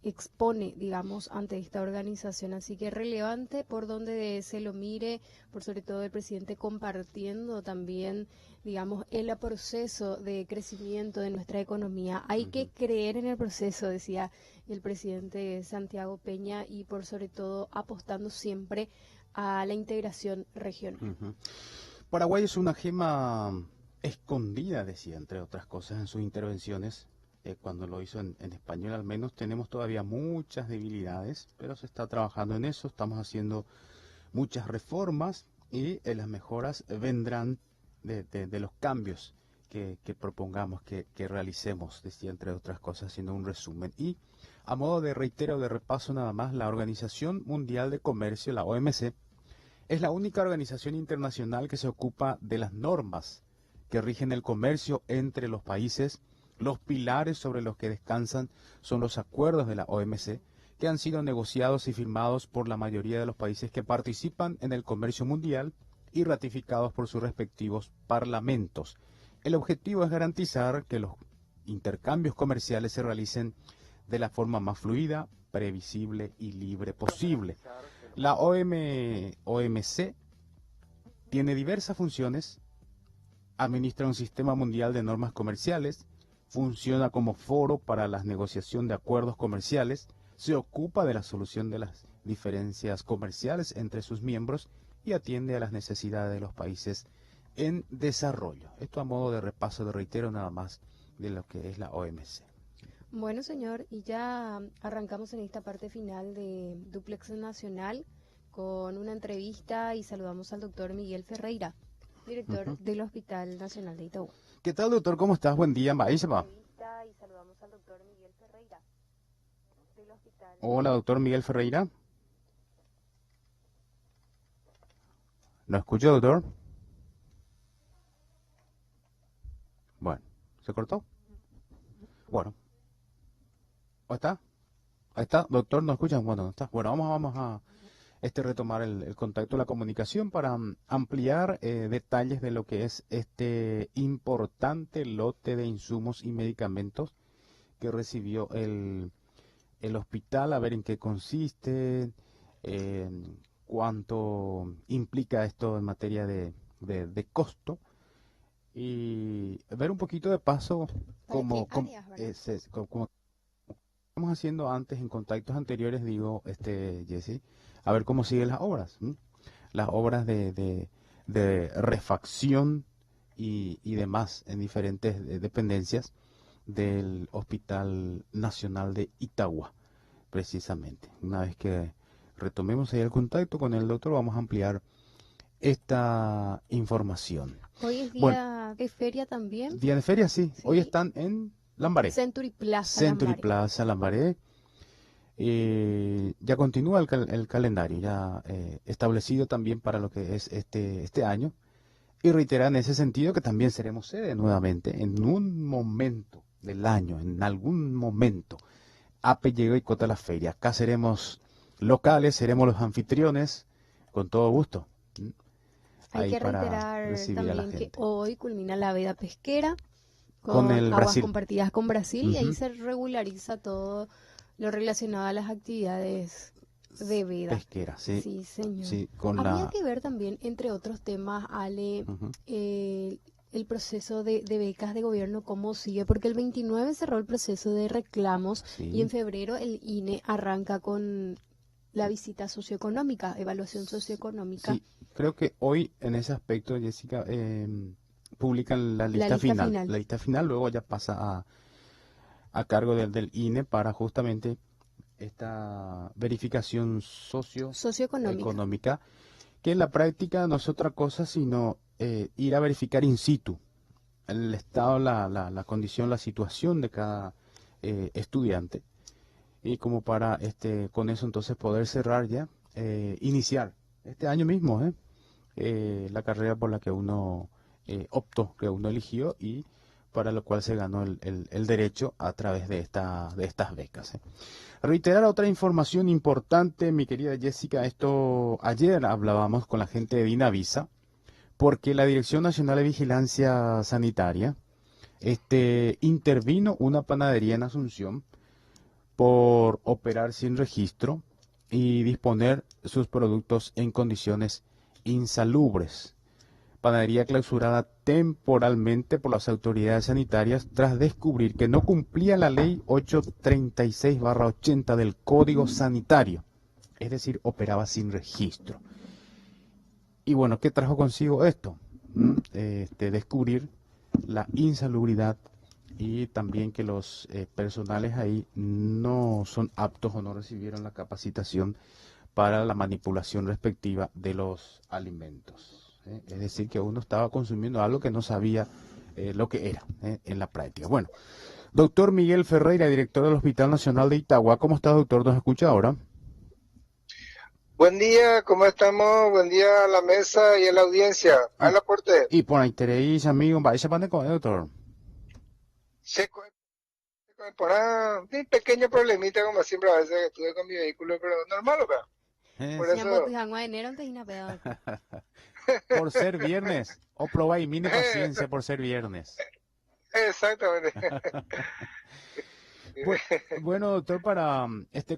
S12: expone, digamos, ante esta organización. Así que es relevante por donde se lo mire, por sobre todo el presidente compartiendo también, digamos, el proceso de crecimiento de nuestra economía. Hay que creer en el proceso, decía el presidente Santiago Peña, y por sobre todo apostando siempre a la integración regional.
S13: Paraguay es una gema escondida, decía, entre otras cosas, en sus intervenciones. Cuando lo hizo en español, al menos, tenemos todavía muchas debilidades, pero se está trabajando en eso. Estamos haciendo muchas reformas y las mejoras vendrán de los cambios que propongamos, que realicemos, decía, entre otras cosas, haciendo un resumen. Y a modo de reitero, de repaso nada más, la Organización Mundial de Comercio, la OMC, es la única organización internacional que se ocupa de las normas que rigen el comercio entre los países. Los pilares sobre los que descansan son los acuerdos de la OMC, que han sido negociados y firmados por la mayoría de los países que participan en el comercio mundial y ratificados por sus respectivos parlamentos. El objetivo es garantizar que los intercambios comerciales se realicen de la forma más fluida, previsible y libre posible. La OMC tiene diversas funciones, administra un sistema mundial de normas comerciales, funciona como foro para la negociación de acuerdos comerciales, se ocupa de la solución de las diferencias comerciales entre sus miembros y atiende a las necesidades de los países en desarrollo. Esto a modo de repaso, de reitero nada más de lo que es la OMC.
S12: Bueno, señor, y ya arrancamos en esta parte final de Duplex Nacional con una entrevista y saludamos al doctor Miguel Ferreira, director del Hospital Nacional de Itaú.
S13: ¿Qué tal, doctor? ¿Cómo estás? Buen día, Maísma. Hola, doctor Miguel Ferreira. ¿Lo escucho, doctor? Bueno, ¿se cortó? Bueno. ¿O está? Ahí está, doctor, ¿no escuchan? Bueno, no está. Bueno, vamos a retomar el contacto, la comunicación para ampliar detalles de lo que es este importante lote de insumos y medicamentos que recibió el hospital, a ver en qué consiste, cuánto implica esto en materia de costo, y ver un poquito de paso como estamos haciendo antes en contactos anteriores, digo, Jesse, a ver cómo siguen las obras, las obras de refacción y demás en diferentes dependencias del Hospital Nacional de Itagua, precisamente. Una vez que retomemos ahí el contacto con el doctor, vamos a ampliar esta información.
S12: Hoy es día día de feria también.
S13: Día de feria, sí.
S12: Sí.
S13: Hoy están en Lambaré.
S12: Century Plaza
S13: Century
S12: Lambaré.
S13: Plaza, Lambaré. Ya continúa el calendario, ya establecido también para lo que es este año. Y reiterar en ese sentido que también seremos sede nuevamente en un momento del año, en algún momento. APE llegó y cota la feria. Acá seremos locales, seremos los anfitriones, con todo gusto.
S12: Hay
S13: Ahí
S12: que
S13: para
S12: reiterar
S13: recibir a la
S12: también que
S13: gente.
S12: hoy culmina la veda pesquera
S13: Con el
S12: aguas
S13: Brasil.
S12: compartidas con Brasil y ahí
S13: Ujú.
S12: se regulariza todo lo relacionado a las actividades de veda.
S13: Pesquera, sí.
S12: Sí, señor.
S13: Sí, con
S12: Habría
S13: la...
S12: que ver también, entre otros temas, Ale,
S13: Ujú.
S12: el proceso de becas de gobierno, cómo sigue, porque el 29 cerró el proceso de reclamos y
S13: Sí.
S12: en febrero el INE arranca con la visita socioeconómica, evaluación socioeconómica.
S13: Sí, creo que hoy en ese aspecto, Jessica, publican la
S12: La
S13: lista
S12: lista
S13: final.
S12: final.
S13: La lista final luego ya pasa a cargo del INE para justamente esta verificación
S12: Socioeconómica.
S13: socioeconómica, que en la práctica no es otra cosa sino ir a verificar in situ el estado, la condición, la situación de cada estudiante, y como para con eso entonces poder cerrar ya, iniciar este año mismo la carrera por la que uno optó, que uno eligió y para lo cual se ganó el derecho a través de estas becas. Reiterar otra información importante, mi querida Jessica, esto ayer hablábamos con la gente de Dinavisa, porque la Dirección Nacional de Vigilancia Sanitaria intervino una panadería en Asunción por operar sin registro y disponer sus productos en condiciones insalubres. Panadería clausurada temporalmente por las autoridades sanitarias tras descubrir que no cumplía la ley 836/80 del Código Sanitario, es decir, operaba sin registro. Y bueno, ¿qué trajo consigo esto? Descubrir la insalubridad y también que los personales ahí no son aptos o no recibieron la capacitación para la manipulación respectiva de los alimentos. Es decir, que uno estaba consumiendo algo que no sabía lo que era en la práctica. Bueno, doctor Miguel Ferreira, director del Hospital Nacional de Itagua. ¿Cómo está, doctor? ¿Nos escucha ahora?
S14: Buen día, ¿cómo estamos? Buen día a la mesa y a la audiencia. A la puerta.
S13: Y por ahí tenéis, amigo, vaya para doctor.
S14: Por un pequeño problemita, como siempre, a veces que estuve con mi vehículo, pero normal, ¿o Por eso...
S13: Por ser viernes, o probáis mini paciencia por ser viernes.
S14: Exactamente.
S13: Bueno, doctor, para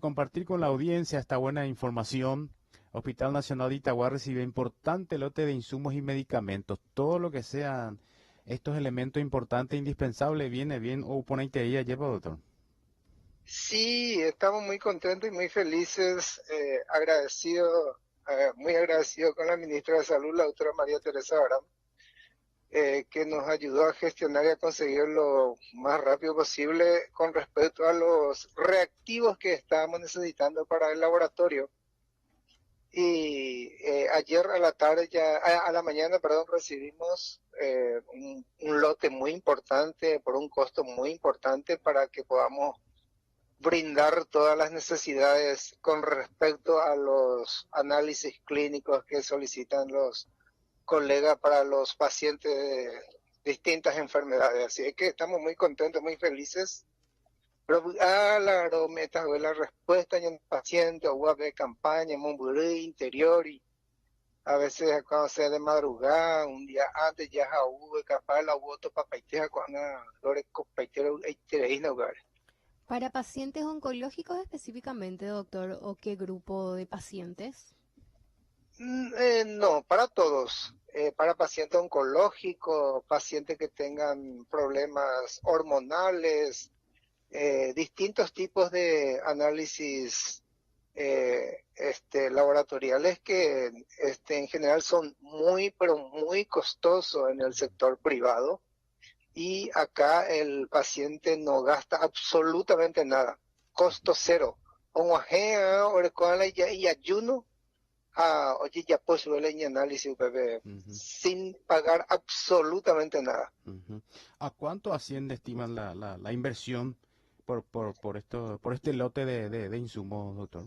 S13: compartir con la audiencia esta buena información, Hospital Nacional de Itagua recibe importante lote de insumos y medicamentos. Todo lo que sean estos elementos importantes e indispensables viene bien o por ahí lleva, doctor.
S14: Sí, estamos muy contentos y muy felices, muy agradecido con la ministra de Salud, la doctora María Teresa Aram, que nos ayudó a gestionar y a conseguir lo más rápido posible con respecto a los reactivos que estábamos necesitando para el laboratorio. Y ayer a la tarde, a la mañana, perdón, recibimos un lote muy importante, por un costo muy importante, para que podamos brindar todas las necesidades con respecto a los análisis clínicos que solicitan los colegas para los pacientes de distintas enfermedades. Así que estamos muy contentos, muy felices. Pero la respuesta en el paciente, o de campaña, en interior, y a veces cuando sea de madrugada, un día antes ya hubo capaz la voto papaitea cuando lore copaitero hogar.
S12: ¿Para pacientes oncológicos específicamente, doctor, o qué grupo de pacientes?
S14: No, para todos. Para pacientes oncológicos, pacientes que tengan problemas hormonales, distintos tipos de análisis laboratoriales que en general son muy, pero muy costosos en el sector privado. Y acá el paciente no gasta absolutamente nada, costo cero. Y ayuno, a oye ya pues suele análisis UPB sin pagar absolutamente nada.
S13: ¿A cuánto asciende, estiman, la inversión por este lote de insumos, doctor?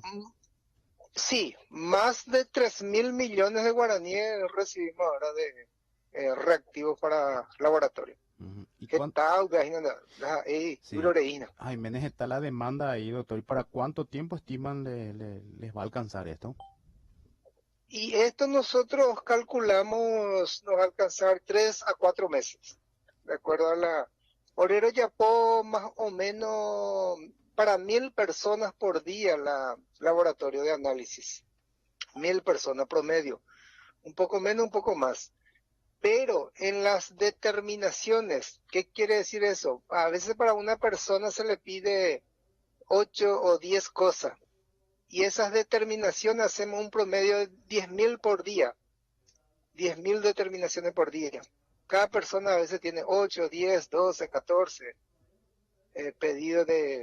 S14: Sí, más de 3.000 millones de guaraníes recibimos ahora de reactivos para laboratorio.
S13: ¿Y
S14: ¿Qué
S13: cuánto?
S14: tal?
S13: Sí. Ay, Menes, está la demanda ahí, doctor. ¿Y para cuánto tiempo estiman les va a alcanzar esto?
S14: Y esto nosotros calculamos nos va a alcanzar 3 a 4 meses, de acuerdo a la... Orero Yapó más o menos para 1.000 personas por día la laboratorio de análisis. 1.000 personas promedio, un poco menos, un poco más. Pero en las determinaciones, ¿qué quiere decir eso? A veces para una persona se le pide 8 o 10 cosas. Y esas determinaciones hacemos un promedio de 10.000 por día. 10.000 determinaciones por día. Cada persona a veces tiene 8, 10, 12, 14 pedidos de